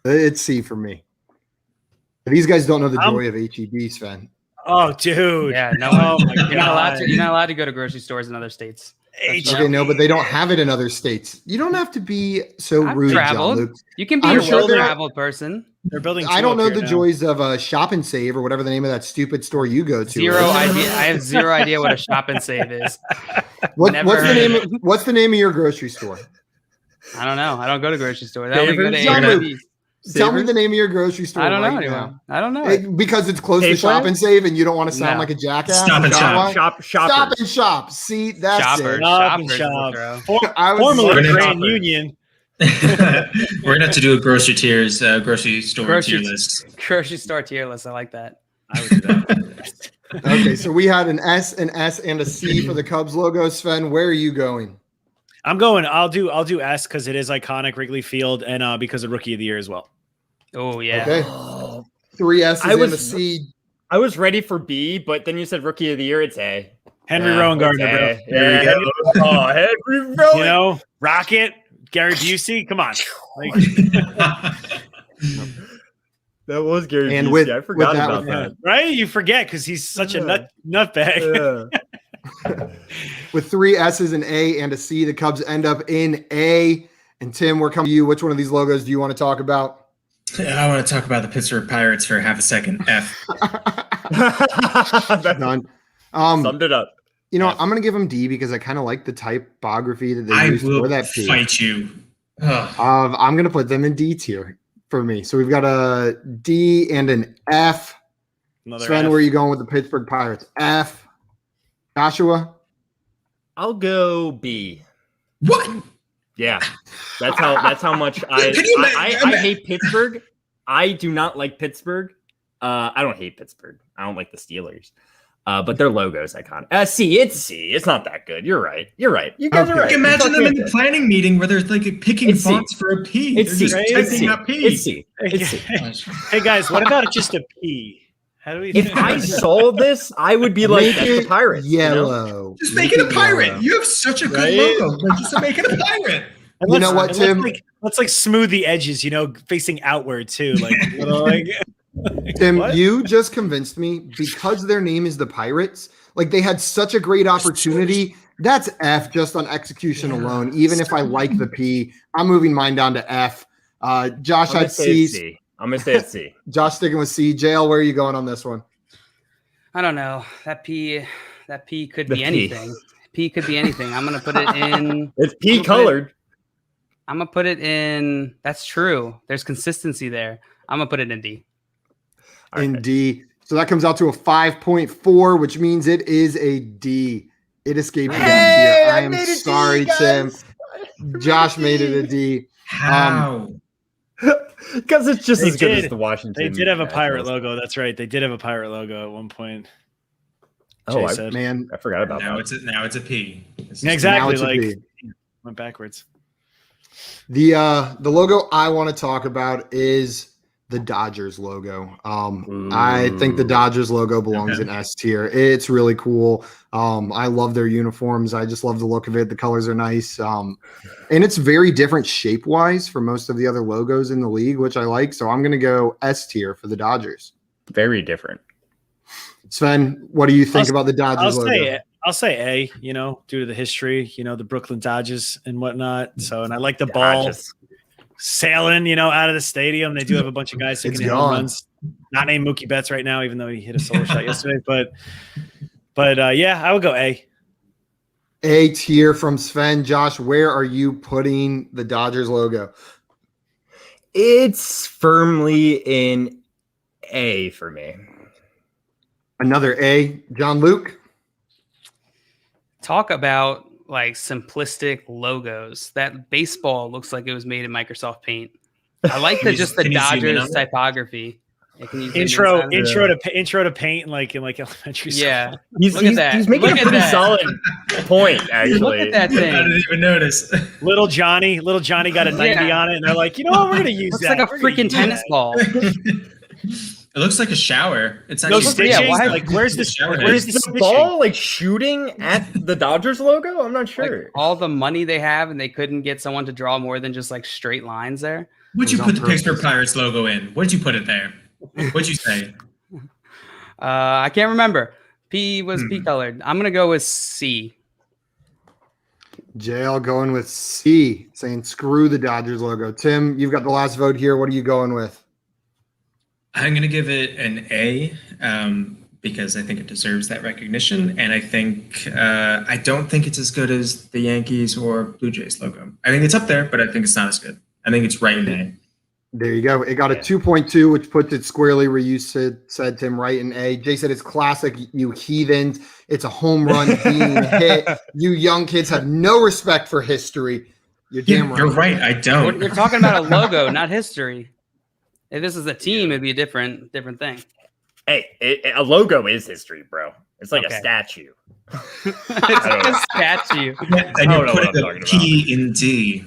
It's C for me. These guys don't know the joy of HEB, Sven. Oh, dude. Yeah, no. Oh my God. You're not allowed to go to grocery stores in other states. Okay, no, but they don't have it in other states. You don't have to be so rude, traveled. John Luke. You can be a well-traveled person. They're building. I don't know the joys of Shop and Save or whatever the name of that stupid store you go to. Zero idea. I have zero idea what a Shop and Save is. What's the name of your grocery store? I don't know. I don't go to grocery stores. Tell me the name of your grocery store. I don't know right anymore. now. I don't know. Because it's close to Shop and Save and you don't want to sound like a jackass. Stop and Shop. Stop and Shop. See, that's Shopper. it. Stop and Shop. Formerly Grand Union. We're gonna have to do a grocery store tier list. Grocery store tier list. I like that. I would do that. Okay, so we had an S, and a C for the Cubs logo. Sven, where are you going? I'll do S because it is iconic, Wrigley Field, and because of Rookie of the Year as well. Oh yeah. Okay. 3 S's and a C. I was ready for B, but then you said Rookie of the Year. It's A. Henry Rowan Gardner, bro. There you go. Oh, Henry Rowan. You know, Rocket, Gary Busey. Come on. That was Gary and Busey. I forgot about that. Right? You forget because he's such a nutbag. Yeah. With 3 S's, an A, and a C, the Cubs end up in A. And Tim, we're coming to you. Which one of these logos do you want to talk about? I want to talk about the Pittsburgh Pirates for half a second. F. Done. Summed it up. You know, I'm going to give them D because I kind of like the typography that they used for that P. Fight you. I'm going to put them in D tier for me. So we've got a D and an F. Sven, where are you going with the Pittsburgh Pirates? F. Joshua? I'll go B. What? Yeah, that's how much I hate Pittsburgh. I do not like Pittsburgh. I don't hate Pittsburgh. I don't like the Steelers. But their logo is iconic. C. It's C. It's not that good. You're right. You guys are right. Imagine them in the planning meeting where they're like picking fonts for a P. It's C. It's C. Hey guys, what about just a P? How do we? If I saw this, I would be like, that's the Pirates. Yellow. You know? Just make it a pirate. You have such a good logo. Just make it a pirate. You know what, Tim? Let's smooth the edges, facing outward too. Tim, you just convinced me because their name is the Pirates. Like they had such a great opportunity. That's F just on execution alone. Even if I like the P, I'm moving mine down to F. Josh had C. I'm gonna say it's C. Josh sticking with C. JL, where are you going on this one? I don't know. That P could be anything. P could be anything. I'm gonna put it in. It's P colored. I'm gonna put it in. That's true. There's consistency there. I'm gonna put it in D. In D. So that comes out to a 5.4, which means it is a D. It escaped the D tier. I am sorry, Tim. Josh made it a D. How? Because it's just as good as the Washington. They did have a pirate logo. That's right. They did have a pirate logo at one point. Oh, man, I forgot about now that. Now it's a P. Exactly. Like went backwards. The logo I want to talk about is the Dodgers logo. I think the Dodgers logo belongs in S tier. It's really cool. I love their uniforms. I just love the look of it. The colors are nice. And it's very different shape wise from most of the other logos in the league, which I like. So I'm going to go S tier for the Dodgers. Very different. Sven, what do you think about the Dodgers logo? I'll say A, due to the history, the Brooklyn Dodgers and whatnot. So, and I like the ball sailing, out of the stadium. They do have a bunch of guys taking home runs. Not named Mookie Betts right now, even though he hit a solo shot yesterday. But yeah, I would go A. A tier from Sven. Josh, where are you putting the Dodgers logo? It's firmly in A for me. Another A. John Luke? Talk about like simplistic logos. That baseball looks like it was made in Microsoft Paint. I like the Dodgers typography. Intro to paint like in elementary school. Yeah, he's making a pretty solid point. Actually, look at that thing. I didn't even notice. Little Johnny got a 90 on it, and they're like, we're gonna use looks that. Looks like a freaking tennis ball. It looks like a shower. It's no actually stitching. Like, where's the ball like shooting at the Dodgers logo? I'm not sure. Like, all the money they have, and they couldn't get someone to draw more than just like straight lines there. Would you put the Pittsburgh Pirates logo in? What'd you put it there? What'd you say? I can't remember. P was P colored. I'm gonna go with C. JL going with C, saying screw the Dodgers logo. Tim, you've got the last vote here. What are you going with? I'm going to give it an A because I think it deserves that recognition. And I don't think it's as good as the Yankees or Blue Jays logo. I think it's up there, but I think it's not as good. I think it's right in A. There you go. It got a 2.2, which puts it squarely where you said Tim, right in A. Jay said it's classic, you heathens. It's a home run being hit. You young kids have no respect for history. You're damn right. You're right. I don't. You're talking about a logo, not history. If this is a team, it'd be a different thing. Hey, a logo is history, bro. It's like a statue. It's like a statue. And you're putting the P in D.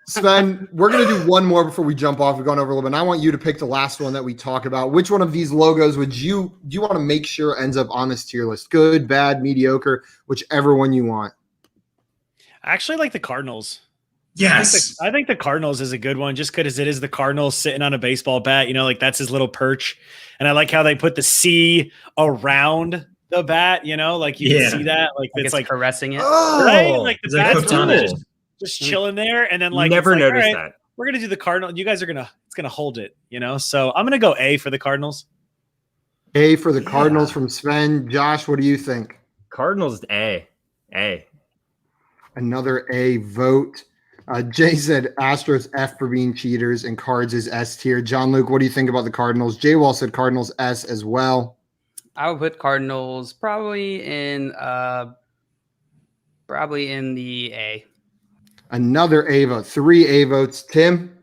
Sven, we're going to do one more before we jump off. We've gone over a little bit. And I want you to pick the last one that we talk about. Which one of these logos do you want to make sure ends up on this tier list? Good, bad, mediocre, whichever one you want. I actually like the Cardinals. Yes. I think the Cardinals is a good one just because it is the Cardinals sitting on a baseball bat. Like that's his little perch. And I like how they put the C around the bat, like you can see that. Like it's like caressing it. Oh, right? Like the bat's cool. Just chilling there. And then never noticed that. We're going to do the Cardinal. You guys are it's going to hold it, So I'm going to go A for the Cardinals. A for the Cardinals from Sven. Josh, what do you think? Cardinals A. Another A vote. Jay said Astros F for being cheaters and Cards is S tier. John Luke, what do you think about the Cardinals? Jay Wall said Cardinals S as well. I would put Cardinals probably in the A. Another A vote. 3 A votes. Tim?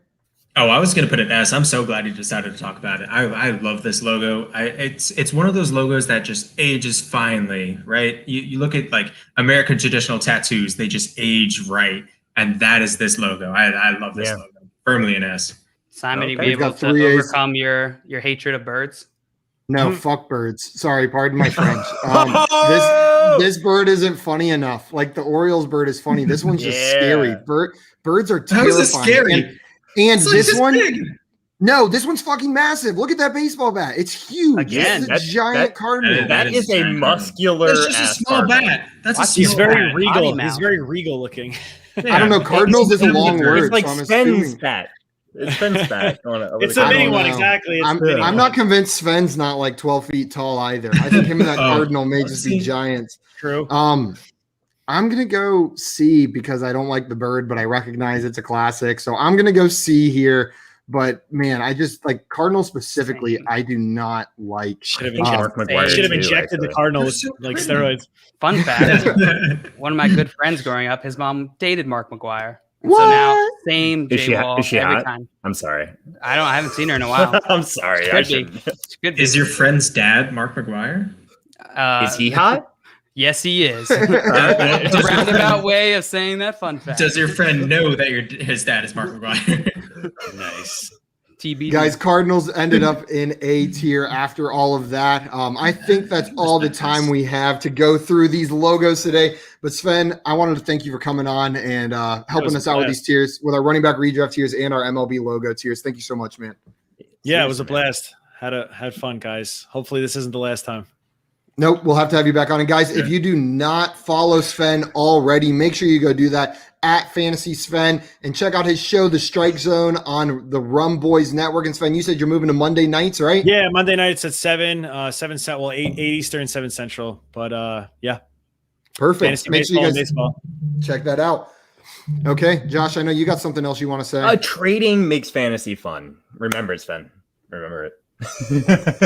Oh, I was going to put an S. I'm so glad you decided to talk about it. I love this logo. It's one of those logos that just ages finely, right? You look at like American traditional tattoos, they just age right. And that is this logo. I love this logo. Firmly an S. Simon, you be able to overcome your hatred of birds? No, fuck birds. Sorry, pardon my French. This bird isn't funny enough. Like the Orioles bird is funny. This one's just scary. Birds are terrifying. How is this scary? And this one, no, this one's fucking massive. Look at that baseball bat. It's huge. Again, that's a giant cardinal. That is a muscular. That's just a small bat. He's very regal. He's very regal looking. I don't know. Cardinals is a long word. It's like so I'm Sven's assuming. bat. Sven's back. It's a mini one, exactly. I'm not convinced Sven's not like 12 feet tall either. I think him and that Cardinal may just be giants. True. I'm gonna go C because I don't like the bird, but I recognize it's a classic. So I'm gonna go C here. But man, I just like Cardinal specifically. I do not like. Should have injected the Cardinal with like steroids. Fun fact: one of my good friends growing up, his mom dated Mark McGwire. What? So now same is she every hot? time. I'm sorry. I haven't seen her in a while. I'm sorry. Is your friend's dad Mark McGwire? Is he hot? Yes, he is. It's a roundabout way of saying that fun fact. Does your friend know that his dad is Mark McGwire? Nice. TBD. Guys, Cardinals ended up in A tier after all of that. I think that's all the time we have to go through these logos today. But Sven, I wanted to thank you for coming on and helping us out with these tiers, with our running back redraft tiers and our MLB logo tiers. Thank you so much, man. Yeah, it was a blast. Had fun, guys. Hopefully this isn't the last time. Nope, we'll have to have you back on. And guys, if you do not follow Sven already, make sure you go do that at Fantasy Sven and check out his show, The Strike Zone, on the Rum Boys Network. And Sven, you said you're moving to Monday nights, right? Yeah, Monday nights at 7 Central, 8 Eastern, 7 Central. But yeah. Perfect. Fantasy make sure you guys baseball. check that out. Okay, Josh, I know you got something else you want to say. Trading makes fantasy fun. Remember it, Sven. Remember it.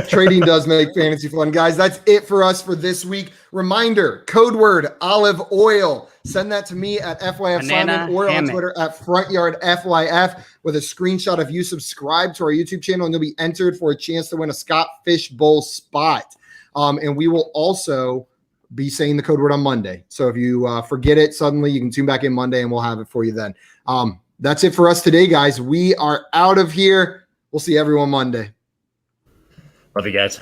Trading does make fantasy fun, guys. That's it for us for this week. Reminder, code word olive oil. Send that to me at FYF Simon or on Twitter at FrontYardFYF with a screenshot of you subscribe to our YouTube channel, and you'll be entered for a chance to win a Scott Fish Bowl spot. And we will also be saying the code word on Monday. So if you forget it suddenly, you can tune back in Monday and we'll have it for you then. That's it for us today, guys. We are out of here. We'll see everyone Monday. Love you guys.